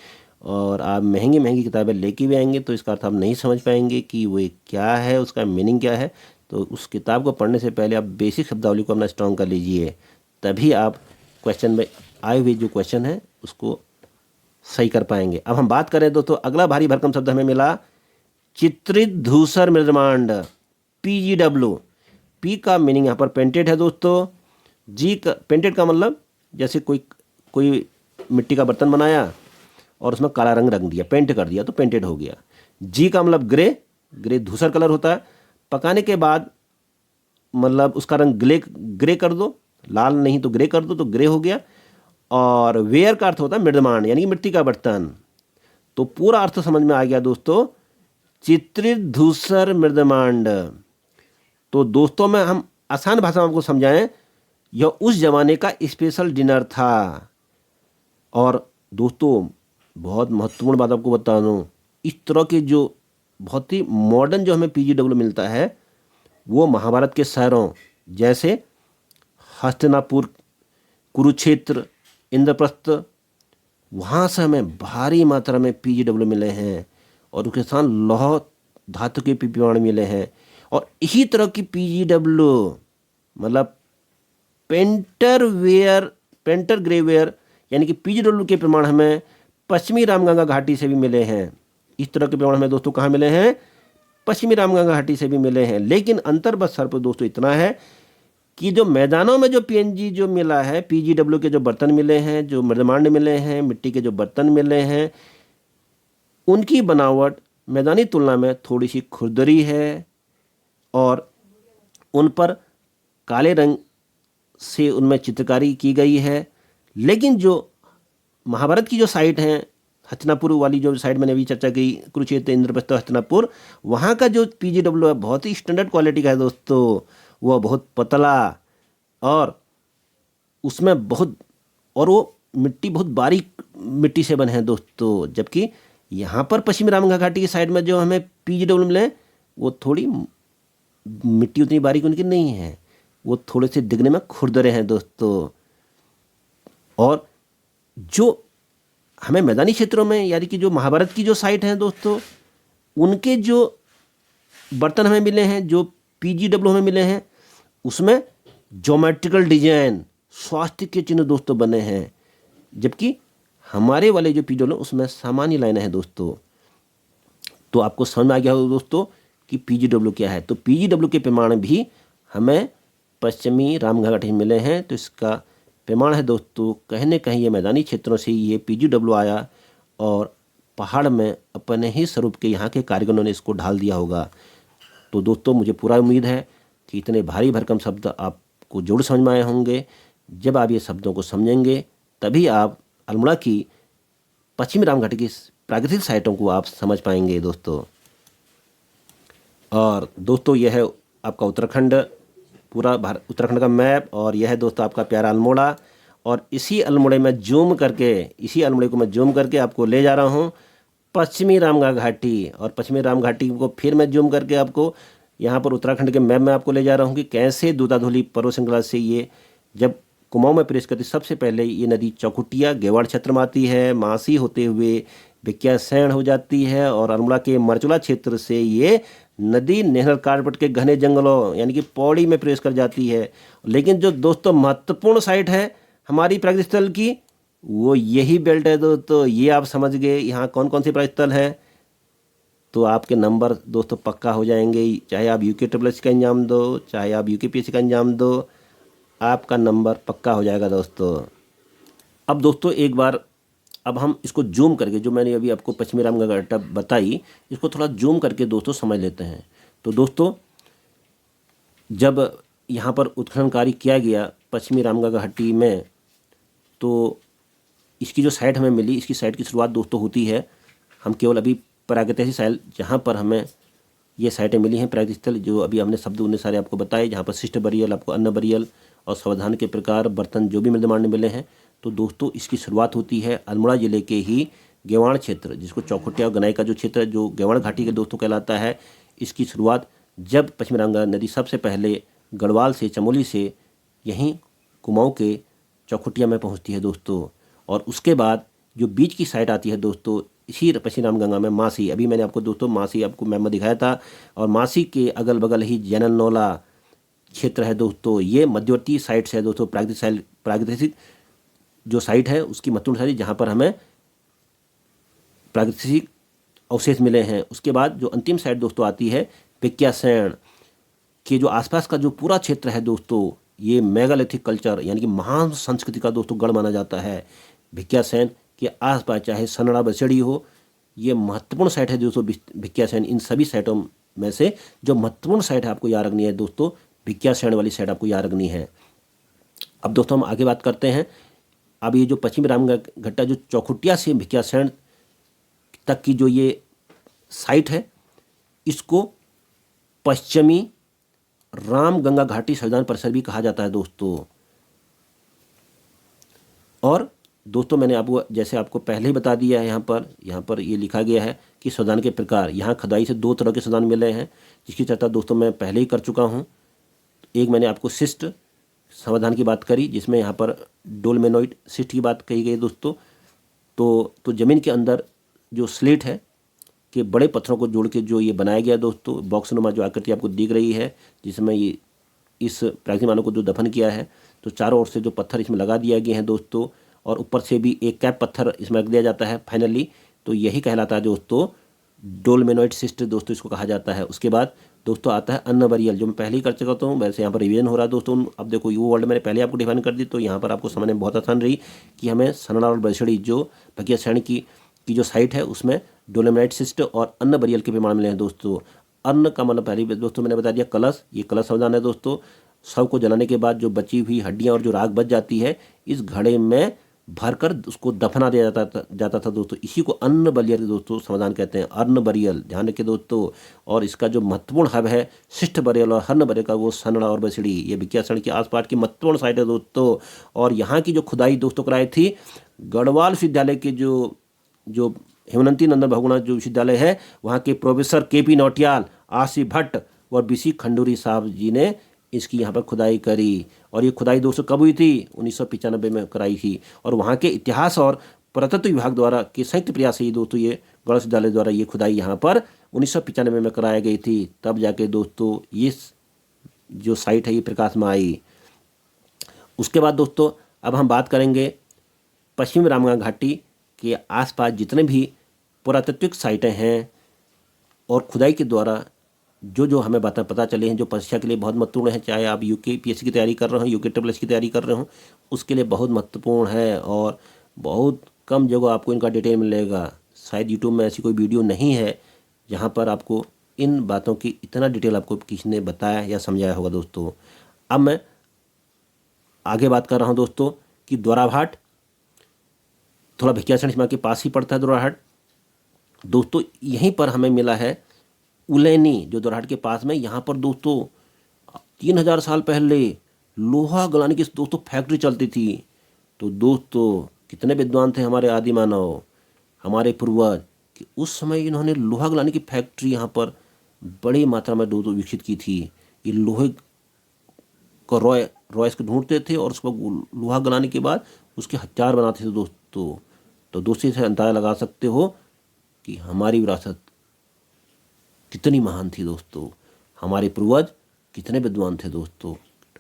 और आप महंगी महंगी किताबें लेके भी आएंगे तो इसका अर्थ आप नहीं समझ पाएंगे कि वो क्या है, उसका मीनिंग क्या है। तो उस किताब को पढ़ने से पहले आप बेसिक शब्दावली को अपना स्ट्रॉन्ग कर लीजिए, तभी आप क्वेश्चन में आए हुए जो क्वेश्चन है उसको सही कर पाएंगे। अब हम बात करें दोस्तों, अगला भारी भरकम शब्द हमें मिला चित्रित धूसर मृदमांड, PGW। पी का मीनिंग यहाँ पर पेंटेड है दोस्तों, जी का पेंटेड का मतलब जैसे कोई मिट्टी का बर्तन बनाया और उसमें काला रंग रंग दिया, पेंट कर दिया तो पेंटेड हो गया। जी का मतलब ग्रे धूसर कलर होता है, पकाने के बाद मतलब उसका रंग ग्रे कर दो, लाल नहीं तो ग्रे कर दो तो ग्रे हो गया। और वेयर का अर्थ होता है मृदमांड यानी कि मिट्टी का बर्तन। तो पूरा अर्थ समझ में आ गया दोस्तों, चित्रित धूसर मृदमांड। तो दोस्तों में हम आसान भाषा में आपको समझाएं, यह उस जमाने का स्पेशल डिनर था। और दोस्तों बहुत महत्वपूर्ण बात आपको बता दूं, इस तरह के जो बहुत ही मॉडर्न जो हमें PGW मिलता है वो महाभारत के शहरों जैसे हस्तिनापुर, कुरुक्षेत्र, इंद्रप्रस्थ, वहाँ से हमें भारी मात्रा में PGW मिले हैं, और उसके साथ लौह धातु के प्रमाण मिले हैं। और इसी तरह की PGW मतलब पेंटर ग्रेवेयर यानी कि PGW के प्रमाण हमें पश्चिमी रामगंगा घाटी से भी मिले हैं। इस तरह के प्रमाण हमें दोस्तों कहाँ मिले हैं? पश्चिमी रामगंगा घाटी से भी मिले हैं। लेकिन अंतर बस सर पर दोस्तों इतना है कि जो मैदानों में जो PNG जो मिला है, PGW के जो बर्तन मिले हैं, जो मृदमांड मिले हैं, मिट्टी के जो बर्तन मिले हैं, उनकी बनावट मैदानी तुलना में थोड़ी सी खुरदरी है, और उन पर काले रंग से उनमें चित्रकारी की गई है। लेकिन जो महाभारत की जो साइट हैं, हस्तिनापुर वाली जो साइट मैंने अभी चर्चा की, कुरुक्षेत्र, इंद्रप्रस्थ, हस्तिनापुर, वहाँ का जो PGW है बहुत ही स्टैंडर्ड क्वालिटी का है दोस्तों। वह बहुत पतला और उसमें वो मिट्टी बहुत बारीक मिट्टी से बने हैं दोस्तों। जबकि यहाँ पर पश्चिमी रामगंगा घाटी की साइड में जो हमें PGW मिले वो थोड़ी मिट्टी उतनी बारीक उनकी नहीं है, वो थोड़े से दिखने में खुरदरे हैं दोस्तों। और जो हमें मैदानी क्षेत्रों में यानी कि जो महाभारत की जो साइट हैं दोस्तों, उनके जो बर्तन हमें मिले हैं, जो PGW हमें मिले हैं, उसमें ज्योमेट्रिकल डिजाइन, स्वास्तिक के चिन्ह दोस्तों बने हैं। जबकि हमारे वाले जो PGW उसमें सामान्य लाइनें हैं दोस्तों। तो आपको समझ में आ गया होगा दोस्तों कि PGW क्या है। तो PGW के प्रमाण भी हमें पश्चिमी रामगंगा घाटी में मिले हैं। तो इसका प्रमाण है दोस्तों, कहीं न कहीं ये मैदानी क्षेत्रों से ये PGW आया और पहाड़ में अपने ही स्वरूप के यहाँ के कारीगरों ने इसको ढाल दिया होगा। तो दोस्तों मुझे पूरा उम्मीद है कि इतने भारी भरकम शब्द आपको जरूर समझ में आए होंगे। जब आप ये शब्दों को समझेंगे तभी आप अल्मोड़ा की पश्चिमी राम घाटी की प्राकृतिक साइटों को आप समझ पाएंगे दोस्तों। और दोस्तों यह है आपका उत्तराखंड, पूरा उत्तराखंड का मैप, और यह है दोस्तों आपका प्यारा अल्मोड़ा। और इसी अल्मोड़े को मैं जूम करके आपको ले जा रहा हूँ पश्चिमी रामगंगा घाटी। और पश्चिमी राम घाटी को फिर मैं जूम करके आपको यहाँ पर उत्तराखंड के मैप में आपको ले जा रहा हूँ कि कैसे दूधाधुली पर्वत श्रृंखला से ये जब कुमाऊं में प्रवेश करती, सबसे पहले ये नदी चौखुटिया गेवाड़ क्षेत्र में आती है, मासी होते हुए भिकियासैंण हो जाती है, और अल्मोड़ा के मरचुला क्षेत्र से ये नदी नेहर कार्पेट के घने जंगलों यानी कि पौड़ी में प्रवेश कर जाती है। लेकिन जो दोस्तों महत्वपूर्ण साइट है हमारी प्राकृतिक स्थल की, वो यही बेल्ट है दोस्तों। ये आप समझ गए यहाँ कौन कौन से प्राकृतिक स्थल हैं, तो आपके नंबर दोस्तों पक्का हो जाएंगे। चाहे आप UKSSC का एग्जाम दो, चाहे आप UKPSC का एग्जाम दो, आपका नंबर पक्का हो जाएगा दोस्तों। अब दोस्तों एक बार अब हम इसको जूम करके, जो मैंने अभी आपको पश्चिमी रामगंगा घाटी बताई, इसको थोड़ा जूम करके दोस्तों समझ लेते हैं। तो दोस्तों जब यहाँ पर उत्खनन कार्य किया गया पश्चिमी रामगंगा घाटी में, तो इसकी जो साइट हमें मिली, इसकी साइट की शुरुआत दोस्तों होती है हम केवल अभी प्रागैतिहासिक साइल जहाँ पर हमें ये साइटें मिली हैं, प्रागैतिक स्थल जो अभी हमने शब्द उन्हें सारे आपको बताए, जहाँ पर शिष्ट बरियल, आपको अन्न बरियल और सावधान के प्रकार बर्तन जो भी निर्माण में मिले हैं। तो दोस्तों इसकी शुरुआत होती है अल्मोड़ा जिले के ही गेवाण क्षेत्र, जिसको चौखुटिया और गनाई का जो क्षेत्र है, जो गेवाण घाटी के दोस्तों कहलाता है। इसकी शुरुआत जब पश्चिमी गंगा नदी सबसे पहले गढ़वाल से, चमोली से यहीं कुमाऊं के चौखुटिया में पहुंचती है दोस्तों। और उसके बाद जो बीच की साइड आती है दोस्तों, इसी पश्चिमी रामगंगा में मासी, अभी मैंने आपको दोस्तों मासी आपको मैप में दिखाया था, और मासी के अगल बगल ही जैनल नौला क्षेत्र है दोस्तों। ये मध्यवर्ती साइट्स है दोस्तों, प्रागैतिहासिक जो साइट है उसकी महत्वपूर्ण साइट, जहाँ पर हमें प्रागैतिहासिक अवशेष मिले हैं। उसके बाद जो अंतिम साइट दोस्तों आती है भिकियासैंण के जो आसपास का जो पूरा क्षेत्र है दोस्तों, ये मेगालिथिक कल्चर यानी कि महान संस्कृति का दोस्तों गढ़ माना जाता है। भिकियासैंण के आसपास चाहे सनड़ा बसेड़ी हो, ये महत्वपूर्ण साइट है दोस्तों भिकियासैंण। इन सभी साइटों में से जो महत्वपूर्ण साइट है आपको याद रखनी है दोस्तों, भिकियासैंण वाली साइट आपको याद रखनी है। अब दोस्तों हम आगे बात करते हैं। अब ये जो पश्चिमी रामगंगा घट्टा जो चौखुटिया से भिकियासैंण तक की जो ये साइट है, इसको पश्चिमी रामगंगा घाटी संविधान परिसर भी कहा जाता है दोस्तों। और दोस्तों मैंने आपको जैसे आपको पहले ही बता दिया है, यहाँ पर ये लिखा गया है कि संविधान के प्रकार। यहाँ खुदाई से 2 तरह के संविधान मिले हैं, जिसकी चर्चा दोस्तों मैं पहले ही कर चुका हूँ। एक मैंने आपको शिष्ट संविधान की बात करी, जिसमें यहाँ पर डोलमेनोइड शिष्ट की बात कही गई दोस्तों। तो ज़मीन के अंदर जो स्लेट है कि बड़े पत्थरों को जोड़ के जो ये बनाया गया दोस्तों, बॉक्स नुमा जो आकृति आपको दिख रही है, जिसमें ये इस प्राचीन मानव को जो दफन किया है, तो चारों ओर से जो पत्थर इसमें लगा दिया गए हैं दोस्तों, और ऊपर से भी एक कैप पत्थर इसमें रख दिया जाता है फाइनली। तो यही कहलाता है दोस्तों डोलमेनोइड शिस्ट दोस्तों, इसको कहा जाता है। उसके बाद दोस्तों आता है अन्न बरियल, जो मैं पहले ही कर चुका हूँ, वैसे यहाँ पर रिवीजन हो रहा है दोस्तों। अब देखो यू वर्ल्ड मैंने पहले आपको डिफाइन कर दी, तो यहाँ पर आपको समझने में बहुत आसान रही कि हमें सनड़ा और बसेड़ी जो भिकियासैंण की जो साइट है उसमें डोलोमाइट शिस्ट और अन्न बरियल के प्रमाण मिले हैं दोस्तों। अन्न का मतलब पहले दोस्तों मैंने बता दिया कलश, ये कलश संविधान है दोस्तों। शव को जलाने के बाद जो बची हुई हड्डियां और जो राख बच जाती है, इस घड़े में भरकर उसको दफना दिया जाता था दोस्तों। इसी को अन्न बरियल दोस्तों संविधान कहते हैं, अन्न बरियल, ध्यान रखिए दोस्तों। और इसका जो महत्वपूर्ण हब है शिष्ट बरियल और हर्ण बरियल का, वो सनड़ा और बसेड़ी, ये भिकियासैंण के आसपास की महत्वपूर्ण साइट है दोस्तों। और यहाँ की जो खुदाई दोस्तों कराई थी गढ़वाल विश्वविद्यालय के जो हेमनंती नंदन बहुगुणा जो विश्वविद्यालय है, वहाँ के प्रोफेसर KP नौटियाल, आसिफ भट्ट और BC खंडूरी साहब जी ने इसकी यहाँ पर खुदाई करी। और ये खुदाई दोस्तों कब हुई थी? 1995 में कराई थी। और वहाँ के इतिहास और पुरातत्व विभाग द्वारा के संयुक्त प्रयास से दोस्तों ये गढ़वाल विश्वविद्यालय द्वारा ये खुदाई यहाँ पर 1995 में कराई गई थी। तब जाके दोस्तों ये जो साइट है ये प्रकाश में आई। उसके बाद दोस्तों अब हम बात करेंगे पश्चिमी रामगंगा घाटी के आसपास जितने भी पुरातत्विक साइटें हैं और खुदाई के द्वारा जो हमें बातें पता चली हैं, जो परीक्षा के लिए बहुत महत्वपूर्ण है, चाहे आप UKPSC की तैयारी कर रहे हो, UKSSC की तैयारी कर रहे हो, उसके लिए बहुत महत्वपूर्ण है। और बहुत कम जगह आपको इनका डिटेल मिलेगा। शायद यूट्यूब में ऐसी कोई वीडियो नहीं है जहाँ पर आपको इन बातों की इतना डिटेल आपको किसी ने बताया या समझाया होगा दोस्तों। अब मैं आगे बात कर रहा हूँ दोस्तों कि द्वाराभाट, थोड़ा भिकियासैंण सीमा के पास ही पड़ता है द्वाराहाट दोस्तों। यहीं पर हमें मिला है उलैनी, जो द्वाराहाट के पास में, यहाँ पर दोस्तों 3000 साल पहले लोहा गलाने की दोस्तों फैक्ट्री चलती थी। तो दोस्तों कितने विद्वान थे हमारे आदि मानव, हमारे पूर्वज, कि उस समय इन्होंने लोहा गलाने की फैक्ट्री यहाँ पर बड़ी मात्रा में दोस्तों विकसित की थी। ये लोहे को रॉयस को ढूंढते थे और उसको लोहा गलाने के बाद उसके हथियार बनाते थे दोस्तों। तो दोस्तों से अंदाजा लगा सकते हो कि हमारी विरासत कितनी महान थी दोस्तों, हमारे पूर्वज कितने विद्वान थे दोस्तों,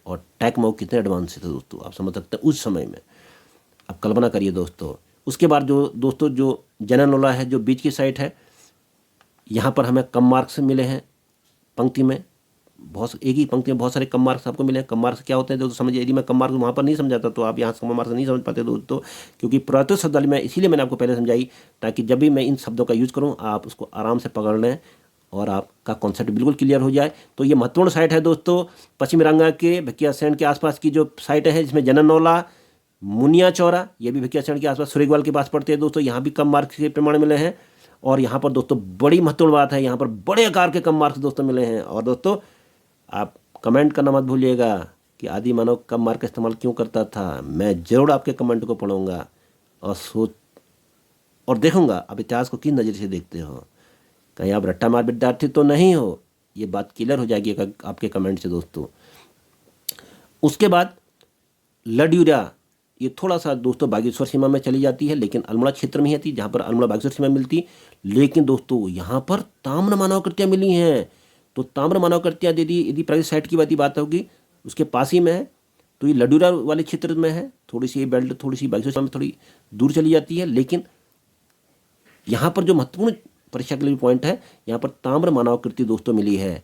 और टेक्नोलॉजी कितने एडवांस थे दोस्तों। आप समझ सकते हैं उस समय में, आप कल्पना करिए दोस्तों। उसके बाद जो दोस्तों जो जैनल नौला है, जो बीच की साइट है, यहाँ पर हमें कम मार्क्स मिले हैं पंक्ति में, एक ही पंक्ति में बहुत सारे कम मार्क्स आपको मिले हैं। कम मार्क्स क्या होते हैं दोस्तों समझिए, यदि मैं कम मार्क्स वहाँ पर नहीं समझाता तो आप यहाँ कम मार्क्स नहीं समझ पाते दोस्तों, क्योंकि पुरातत्व शब्दावली में इसीलिए मैंने आपको पहले समझाई, ताकि जब भी मैं इन शब्दों का यूज़ करूँ आप उसको आराम से पकड़ लें और आपका कॉन्सेप्ट बिल्कुल क्लियर हो जाए। तो ये महत्वपूर्ण साइट है दोस्तों, पश्चिमी रामगंगा के भिकियासैंण के आसपास की जो साइटें हैं, जिसमें जैनल नौला, मुनिया चौरा, ये भी भिकियासैंण के आसपास सुरेगवाल के पास पड़ते हैं दोस्तों, यहाँ भी कम मार्क्स के प्रमाण मिले हैं। और यहाँ पर दोस्तों बड़ी महत्वपूर्ण बात है, यहाँ पर बड़े आकार के कम मार्क्स दोस्तों मिले हैं। और दोस्तों आप कमेंट करना मत भूलिएगा कि आदि मानव कम मार्क का इस्तेमाल क्यों करता था। मैं ज़रूर आपके कमेंट को पढ़ूंगा और देखूंगा आप इतिहास को किस नज़र से देखते हो। कहीं आप रट्टा मार विद्यार्थी तो नहीं हो, ये बात क्लियर हो जाएगी आपके कमेंट से दोस्तों। उसके बाद लड्यूरा, ये थोड़ा सा दोस्तों बागेश्वर सीमा में चली जाती है, लेकिन अल्मोड़ा क्षेत्र में ही थी जहाँ पर अल्मोड़ा बागेश्वर सीमा मिलती। लेकिन दोस्तों यहाँ पर ताम्र मानवाकृतियाँ मिली हैं, तो ताम्र मानवाकृतियाँ यदि प्राइवेट साइट की बात होगी उसके पास ही में है, तो ये लड्यूरा वाले क्षेत्र में है। थोड़ी सी ये बेल्ट थोड़ी सी बागेश्वर सीमा में थोड़ी दूर चली जाती है, लेकिन यहाँ पर जो महत्वपूर्ण परीक्षा के लिए पॉइंट है, यहाँ पर ताम्र मानवाकृति दोस्तों मिली है।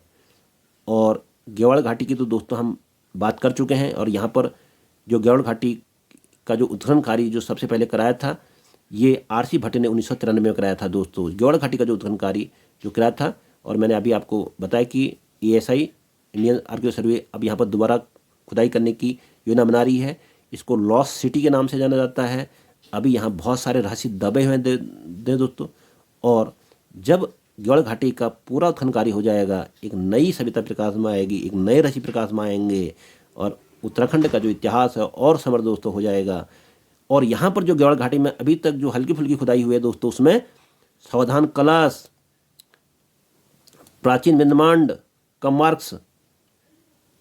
और गेवाड़ घाटी की तो दोस्तों हम बात कर चुके हैं। और यहाँ पर जो गेवाड़ घाटी का जो उत्खनन कार्य जो सबसे पहले कराया था, ये आर.सी. भट्ट ने 1993 में कराया था दोस्तों। गेवाड़ घाटी का जो उत्खनन कार्य जो कराया था, और मैंने अभी आपको बताया कि ASI इंडियन आर्कियो सर्वे अब यहाँ पर दोबारा खुदाई करने की योजना बना रही है। इसको लॉस्ट सिटी के नाम से जाना जाता है। अभी यहाँ बहुत सारे रहस्य दबे हुए हैं दोस्तों। और जब गेवाड़ घाटी का पूरा उत्खनन कार्य हो जाएगा, एक नई सभ्यता प्रकाश में आएगी, एक नए रहस्य प्रकाश में आएंगे, और उत्तराखंड का जो इतिहास है और समृद्ध दोस्तों हो जाएगा। और यहाँ पर जो गेवाड़ घाटी में अभी तक जो हल्की फुल्की खुदाई हुई है दोस्तों, उसमें सावधान कलश, प्राचीन विंध्यमांड, कमवार्क्स,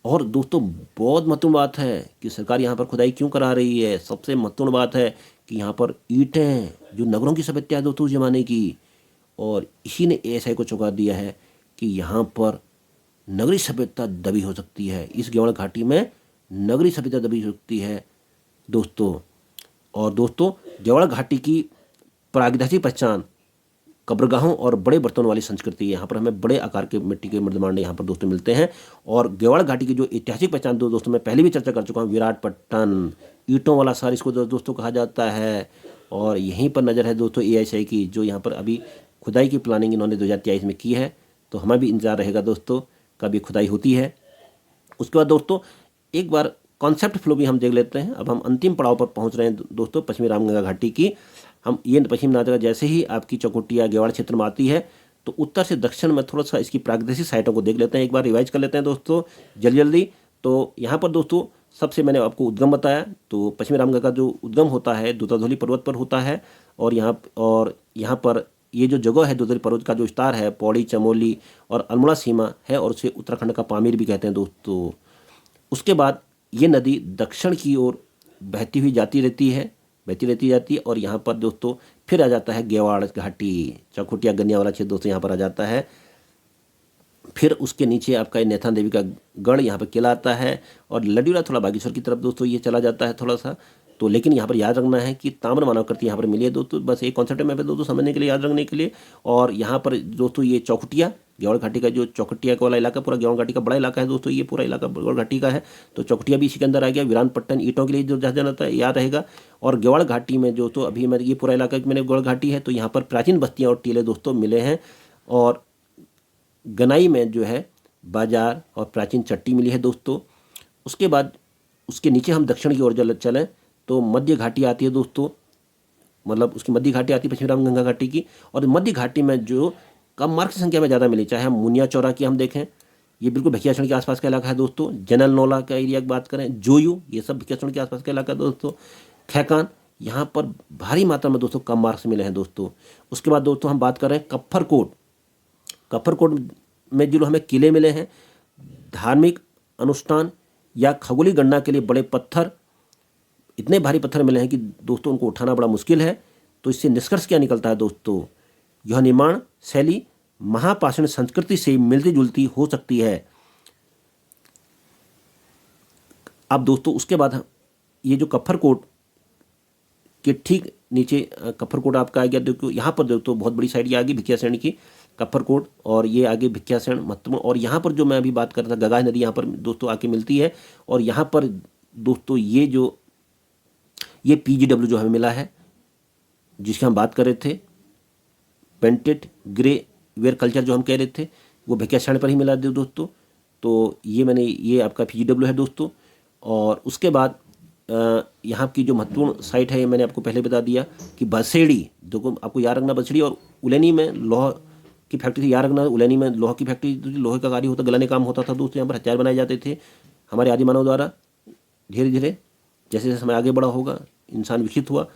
और दोस्तों बहुत महत्वपूर्ण बात है कि सरकार यहाँ पर खुदाई क्यों करा रही है। सबसे महत्वपूर्ण बात है कि यहाँ पर ईंटें जो नगरों की सभ्यता है दोस्तों उस जमाने की, और इसी ने ASI को चौंका दिया है कि यहाँ पर नगरी सभ्यता दबी हो सकती है। इस गेवाड़ घाटी में नगरी सभ्यता दबी हो सकती है दोस्तों। और दोस्तों गेवाड़ घाटी की प्रागैतिहासिक पहचान कब्रगाहों और बड़े बर्तनों वाली संस्कृति, यहाँ पर हमें बड़े आकार के मिट्टी के मृदमांड यहाँ पर दोस्तों मिलते हैं। और गेवाड़ घाटी की जो ऐतिहासिक पहचान दोस्तों मैं पहले भी चर्चा कर चुका हूँ, विराटपट्टन, ईंटों वाला शहर इसको दोस्तों कहा जाता है। और यहीं पर नज़र है दोस्तों ASI की, जो यहाँ पर अभी खुदाई की प्लानिंग इन्होंने 2023 में की है। तो हमें भी इंतजार रहेगा दोस्तों कब ये खुदाई होती है। उसके बाद दोस्तों एक बार कॉन्सेप्ट फ्लो भी हम देख लेते हैं। अब हम अंतिम पड़ाव पर पहुंच रहे हैं दोस्तों, पश्चिमी रामगंगा घाटी की। हम ये पश्चिम रामगंगा जैसे ही आपकी चौकुटिया गेवाड़ क्षेत्र में आती है, तो उत्तर से दक्षिण में थोड़ा सा इसकी प्रागैतिहासिक साइटों को देख लेते हैं, एक बार रिवाइज कर लेते हैं दोस्तों जल्दी। तो यहाँ पर दोस्तों सबसे मैंने आपको उद्गम बताया, तो पश्चिमी रामगंगा का जो उद्गम होता है दूताधौली पर्वत पर होता है। और यहाँ पर ये जो जगह है दूताधौली पर्वत का जो विस्तार है, पौड़ी, चमोली और अल्मोड़ा सीमा है, और उसे उत्तराखंड का पामीर भी कहते हैं दोस्तों। उसके बाद ये नदी दक्षिण की ओर बहती हुई जाती रहती है, और यहाँ पर दोस्तों फिर आ जाता है गेवाड़ घाटी, चौखुटिया गनिया वाला क्षेत्र दोस्तों यहाँ पर आ जाता है। फिर उसके नीचे आपका नैथान देवी का गढ़ यहाँ पर किला आता है, और लड्यूरा थोड़ा बागेश्वर की तरफ दोस्तों ये चला जाता है थोड़ा सा। तो लेकिन यहाँ पर याद रखना है कि ताम्र मानवाकृति यहाँ पर मिली है दोस्तों, बस एक कॉन्सेप्ट में दोस्तों समझने के लिए, याद रखने के लिए। और यहाँ पर दोस्तों ये चौखुटिया गेवाड़ घाटी का जो चौखुटिया वाला इलाका, पूरा गेवाड़ घाटी का बड़ा इलाका है दोस्तों, ये पूरा इलाका गेवाड़ घाटी का है। तो चौखुटिया भी इसी के अंदर आ गया। विराटपट्टन ईंटों के लिए जो जहाँ जाना था याद रहेगा। और गेवाड़ घाटी में जो तो अभी मैं ये पूरा इलाका मैंने गेवाड़ घाटी है, तो यहाँ पर प्राचीन बस्तियाँ और टीले दोस्तों मिले हैं। और गनाई में जो है बाजार और प्राचीन चट्टी मिली है दोस्तों। उसके बाद उसके नीचे हम दक्षिण की ओर चलें तो मध्य घाटी आती है दोस्तों, मतलब उसकी मध्य घाटी आती है पश्चिमी रामगंगा घाटी की। और मध्य घाटी में जो कम मार्क की संख्या में ज़्यादा मिली, चाहे हम मुनिया चौरा की हम देखें, ये बिल्कुल भिकियासण के आसपास का इलाका है दोस्तों। जनल नौला का एरिया की बात करें, जोयू, ये सब भिकियासण के आसपास का इलाका है दोस्तों। खैकान, यहाँ पर भारी मात्रा में दोस्तों कम मार्क्स मिले हैं दोस्तों। उसके बाद दोस्तों हम बात कर रहे हैं कप्फरकोट में जो हमें किले मिले हैं, धार्मिक अनुष्ठान या खगोलीय गणना के लिए बड़े पत्थर, इतने भारी पत्थर मिले हैं कि दोस्तों उनको उठाना बड़ा मुश्किल है। तो इससे निष्कर्ष क्या निकलता है दोस्तों, यह निर्माण शैली महापाषाण संस्कृति से मिलती जुलती हो सकती है। अब दोस्तों उसके बाद ये जो कप्फरकोट के ठीक नीचे कप्फरकोट आपका आ गया, देखो यहाँ पर दोस्तों बहुत बड़ी साइड ये आ गई भिकियासैनी की, कप्फरकोट, और ये आगे भिकियासैन महत्वपूर्ण। और यहाँ पर जो मैं अभी बात कर रहा था गगाह नदी यहाँ पर दोस्तों आके मिलती है। और यहाँ पर दोस्तों ये PGW जो हमें मिला है, जिसकी हम बात कर रहे थे, पेंटेड ग्रे वेयर कल्चर जो हम कह रहे थे, वो भिकियासैन पर ही मिला दोस्तों। तो ये आपका PGW है दोस्तों। और उसके बाद यहाँ की जो महत्वपूर्ण साइट है, ये मैंने आपको पहले बता दिया कि बसेड़ी, देखो आपको याद रखना बसेड़ी, और उलैनी में लोहा की फैक्ट्री थी, याद रखना उलैनी में लोहा की फैक्ट्री, लोहे का कार्य होता, गलाने काम होता था दोस्तों। यहाँ पर हथियार बनाए जाते थे हमारे आदि मानव द्वारा। धीरे धीरे जैसे जैसे समय आगे बढ़ा होगा, इंसान विकसित हुआ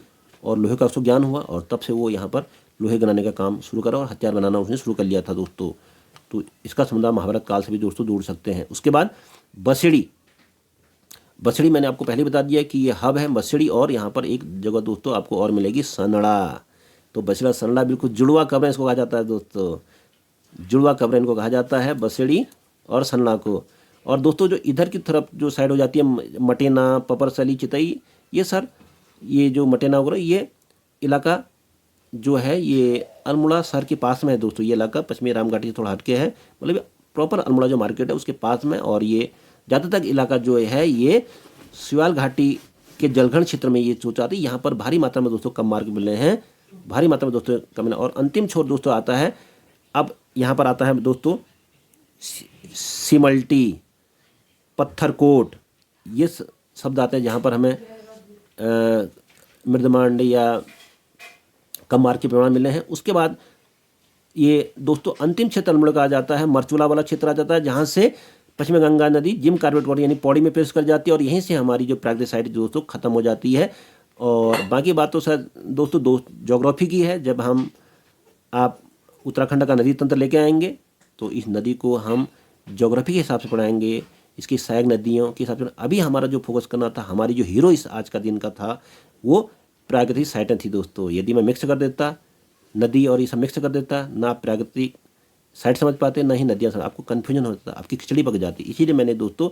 और लोहे का उसको ज्ञान हुआ, और तब से वो यहाँ पर लोहे बनाने का काम शुरू करा और हथियार बनाना उसने शुरू कर लिया था दोस्तों। तो इसका संबंध महाभारत काल से भी दोस्तों जोड़ सकते हैं। उसके बाद बसड़ी, बसड़ी मैंने आपको पहले बता दिया कि ये हब है बसड़ी, और यहाँ पर एक जगह दोस्तों आपको और मिलेगी, सनड़ा। तो बसड़ा सनड़ा बिल्कुल जुड़वा कब्रें इसको कहा जाता है दोस्तों, जुड़वा कब्रें इनको कहा जाता है, बसड़ी और सनड़ा को। और दोस्तों जो इधर की तरफ जो साइड हो जाती है मटेना, पपरसली, चितई, ये सर ये जो मटेना वगैरह ये इलाका जो है ये अल्मोड़ा शहर के पास में है दोस्तों। ये इलाका पश्चिमी रामघाटी से थोड़ा हटके है, मतलब प्रॉपर अल्मोड़ा जो मार्केट है उसके पास में। और ये ज़्यादातर इलाका जो है ये सिवाल घाटी के जलखंड क्षेत्र में ये सोच आती है। यहाँ पर भारी मात्रा में दोस्तों कम मार्ग मिले हैं, भारी मात्रा में दोस्तों कम मिला। और अंतिम छोर दोस्तों आता है, अब यहाँ पर आता है दोस्तों सिमल्टी, पत्थरकोट, ये शब्द आते हैं जहाँ पर हमें मृदमांड या कम मार्ग के प्रमाण मिले हैं। उसके बाद ये दोस्तों अंतिम क्षेत्र अल्मोड़ा का आ जाता है, मरचूला वाला क्षेत्र आ जाता है, जहाँ से पश्चिमी गंगा नदी जिम कार्बेट वाटर यानी पौड़ी में पेश कर जाती है, और यहीं से हमारी जो प्राकृतिक साइट दोस्तों खत्म हो जाती है। और बाकी बात तो सर दोस्तों ज्योग्राफी की है। जब हम आप उत्तराखंड का नदी तंत्र लेके आएंगे तो इस नदी को हम ज्योग्राफी के हिसाब से पढ़ाएंगे, इसकी सहायक नदियों के हिसाब से। अभी हमारा जो फोकस करना था, हमारी जो हीरो इस आज का दिन का था, वो प्राकृतिक साइटें थी दोस्तों। यदि मैं मिक्स कर देता नदी और ये सब मिक्स कर देता, ना प्राकृतिक साइट समझ पाते, ना ही नदियाँ समझ, आपको कन्फ्यूजन हो जाता, आपकी खिचड़ी पक जाती। इसीलिए मैंने दोस्तों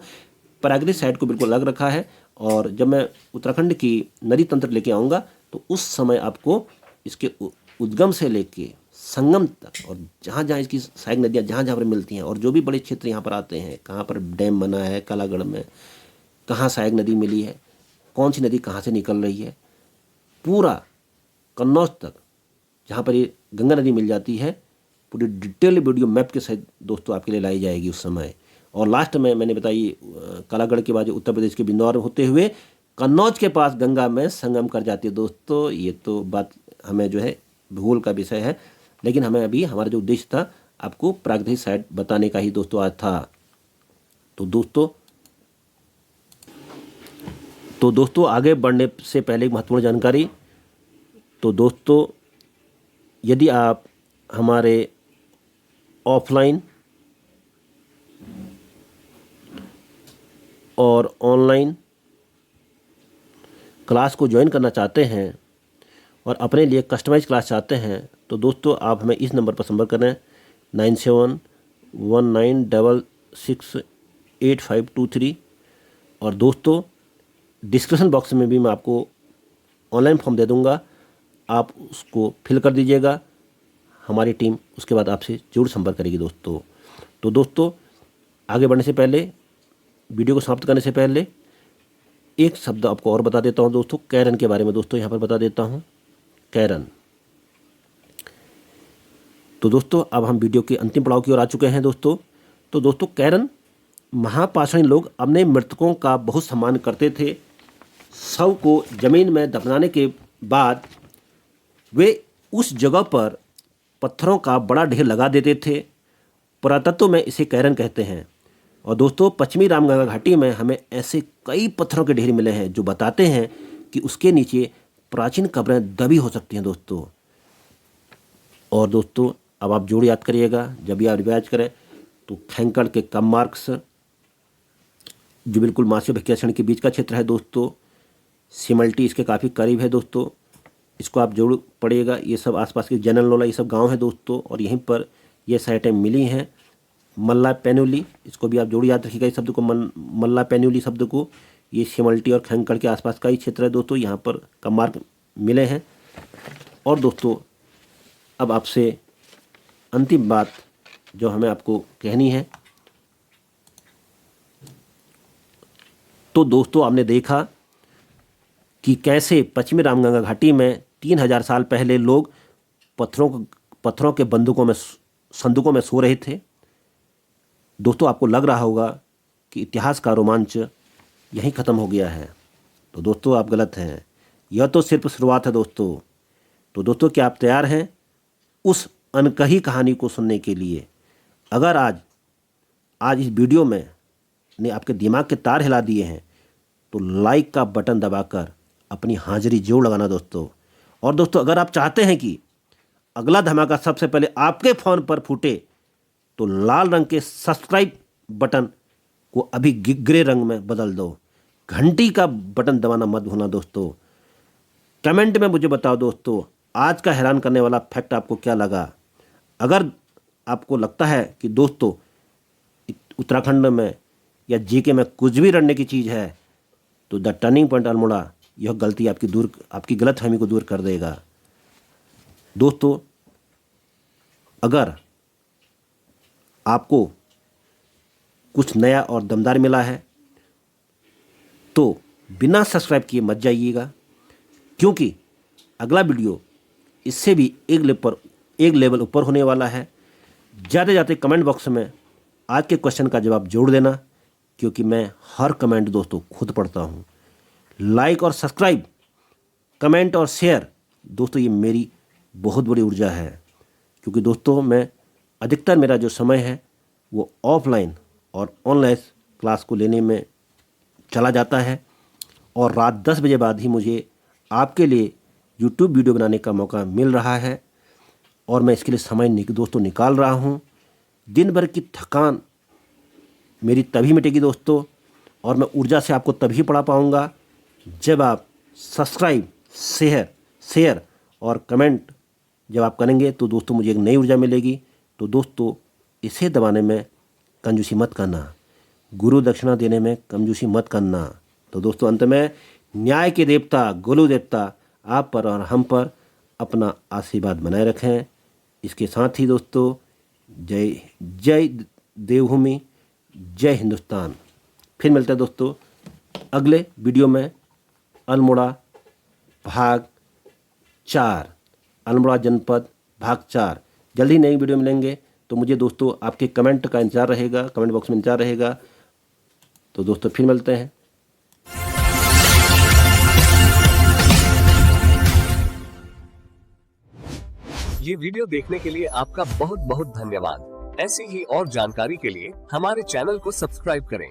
प्राकृतिक साइट को बिल्कुल अलग रखा है। और जब मैं उत्तराखंड की नदी तंत्र लेके आऊँगा तो उस समय आपको इसके उद्गम से लेके संगम तक, और जहाँ जहाँ इसकी सहायक नदियाँ जहाँ जहाँ पर मिलती हैं, और जो भी बड़े क्षेत्र यहाँ पर आते हैं, कहाँ पर डैम बना है कालागढ़ में, कहाँ सहायक नदी मिली है, कौन सी नदी कहाँ से निकल रही है, पूरा कन्नौज तक जहाँ पर ये गंगा नदी मिल जाती है, पूरी डिटेल वीडियो मैप के सहित दोस्तों आपके लिए लाई जाएगी उस समय। और लास्ट में मैंने बताई कालागढ़ के बाद उत्तर प्रदेश के बिंदौर होते हुए कन्नौज के पास गंगा में संगम कर जाती है दोस्तों। ये तो बात हमें जो है भूगोल का विषय है, लेकिन हमें अभी हमारा जो उद्देश्य था आपको प्राकृतिक साइट बताने का ही दोस्तों आज था। तो दोस्तों आगे बढ़ने से पहले एक महत्वपूर्ण जानकारी। तो दोस्तों यदि आप हमारे ऑफलाइन और ऑनलाइन क्लास को ज्वाइन करना चाहते हैं और अपने लिए कस्टमाइज क्लास चाहते हैं, तो दोस्तों आप हमें इस नंबर पर संपर्क करें 9719668523। और दोस्तों डिस्क्रिप्शन बॉक्स में भी मैं आपको ऑनलाइन फॉर्म दे दूंगा, आप उसको फिल कर दीजिएगा, हमारी टीम उसके बाद आपसे जरूर संपर्क करेगी दोस्तों। तो दोस्तों आगे बढ़ने से पहले, वीडियो को समाप्त करने से पहले एक शब्द आपको और बता देता हूं दोस्तों, कैरन के बारे में दोस्तों यहाँ पर बता देता हूं, कैरन। तो दोस्तों अब हम वीडियो के अंतिम पड़ाव की ओर आ चुके हैं दोस्तों। तो दोस्तों कैरन महापाषाणी लोग अपने मृतकों का बहुत सम्मान करते थे। शव को जमीन में दफनाने के बाद वे उस जगह पर पत्थरों का बड़ा ढेर लगा देते थे। पुरातत्व में इसे कैरन कहते हैं। और दोस्तों पश्चिमी रामगंगा घाटी में हमें ऐसे कई पत्थरों के ढेर मिले हैं जो बताते हैं कि उसके नीचे प्राचीन कब्रें दबी हो सकती हैं दोस्तों। और दोस्तों अब आप जोड़ याद करिएगा, जब भी आप रिवाइज करें तो खैंकड़ के कम मार्क्स जो बिल्कुल मासी भिकियासैनी के बीच का क्षेत्र है दोस्तों, सिमल्टी इसके काफ़ी करीब है दोस्तों, इसको आप जरूर पढ़िएगा। ये सब आसपास के जनरल नोला ये सब गांव है दोस्तों, और यहीं पर ये साइटें मिली हैं। मल्ला पेनुली, इसको भी आप जरूर याद रखिएगा इस शब्द को, मल्ला पेनुली शब्द को। ये सिमल्टी और खैंकड़ के आसपास का ही क्षेत्र है दोस्तों, यहाँ पर कम मार्क मिले हैं। और दोस्तों अब आपसे अंतिम बात जो हमें आपको कहनी है, तो दोस्तों आपने देखा कि कैसे पश्चिमी रामगंगा घाटी में 3000 साल पहले लोग पत्थरों के संदूकों में सो रहे थे। दोस्तों आपको लग रहा होगा कि इतिहास का रोमांच यहीं ख़त्म हो गया है, तो दोस्तों आप गलत हैं, यह तो सिर्फ शुरुआत है दोस्तों। तो दोस्तों क्या आप तैयार हैं उस अनकही कहानी को सुनने के लिए। अगर आज इस वीडियो में ने आपके दिमाग के तार हिला दिए हैं तो लाइक का बटन दबाकर अपनी हाजिरी जरूर लगाना दोस्तों। और दोस्तों, अगर आप चाहते हैं कि अगला धमाका सबसे पहले आपके फ़ोन पर फूटे तो लाल रंग के सब्सक्राइब बटन को अभी ग्रे रंग में बदल दो। घंटी का बटन दबाना मत भूलना दोस्तों। कमेंट में मुझे बताओ दोस्तों, आज का हैरान करने वाला फैक्ट आपको क्या लगा। अगर आपको लगता है कि दोस्तों उत्तराखंड में या जीके में कुछ भी रटने की चीज़ है तो द टर्निंग पॉइंट अल्मोड़ा यह गलती आपकी गलतफहमी को दूर कर देगा। दोस्तों, अगर आपको कुछ नया और दमदार मिला है तो बिना सब्सक्राइब किए मत जाइएगा, क्योंकि अगला वीडियो इससे भी एक लेवल ऊपर होने वाला है। जाते जाते कमेंट बॉक्स में आज के क्वेश्चन का जवाब जोड़ देना, क्योंकि मैं हर कमेंट दोस्तों खुद पढ़ता हूँ। लाइक और सब्सक्राइब, कमेंट और शेयर दोस्तों, ये मेरी बहुत बड़ी ऊर्जा है, क्योंकि दोस्तों मैं अधिकतर मेरा जो समय है वो ऑफलाइन और ऑनलाइन क्लास को लेने में चला जाता है, और रात 10 बजे बाद ही मुझे आपके लिए यूट्यूब वीडियो बनाने का मौका मिल रहा है, और मैं इसके लिए समय दोस्तों निकाल रहा हूँ। दिन भर की थकान मेरी तभी मिटेगी दोस्तों, और मैं ऊर्जा से आपको तभी पढ़ा पाऊँगा जब आप सब्सक्राइब, शेयर और कमेंट जब आप करेंगे तो दोस्तों मुझे एक नई ऊर्जा मिलेगी। तो दोस्तों, इसे दबाने में कंजूसी मत करना, गुरु दक्षिणा देने में कंजूसी मत करना। तो दोस्तों, अंत में न्याय के देवता गोलू देवता आप पर और हम पर अपना आशीर्वाद बनाए रखें। इसके साथ ही दोस्तों, जय देवभूमि, जय हिंदुस्तान। फिर मिलते हैं दोस्तों अगले वीडियो में। अल्मोड़ा भाग 4, अल्मोड़ा जनपद भाग 4 जल्दी नई वीडियो मिलेंगे। तो मुझे दोस्तों आपके कमेंट का इंतजार रहेगा, कमेंट बॉक्स में इंतजार रहेगा। तो दोस्तों फिर मिलते हैं। ये वीडियो देखने के लिए आपका बहुत बहुत धन्यवाद। ऐसी ही और जानकारी के लिए हमारे चैनल को सब्सक्राइब करें।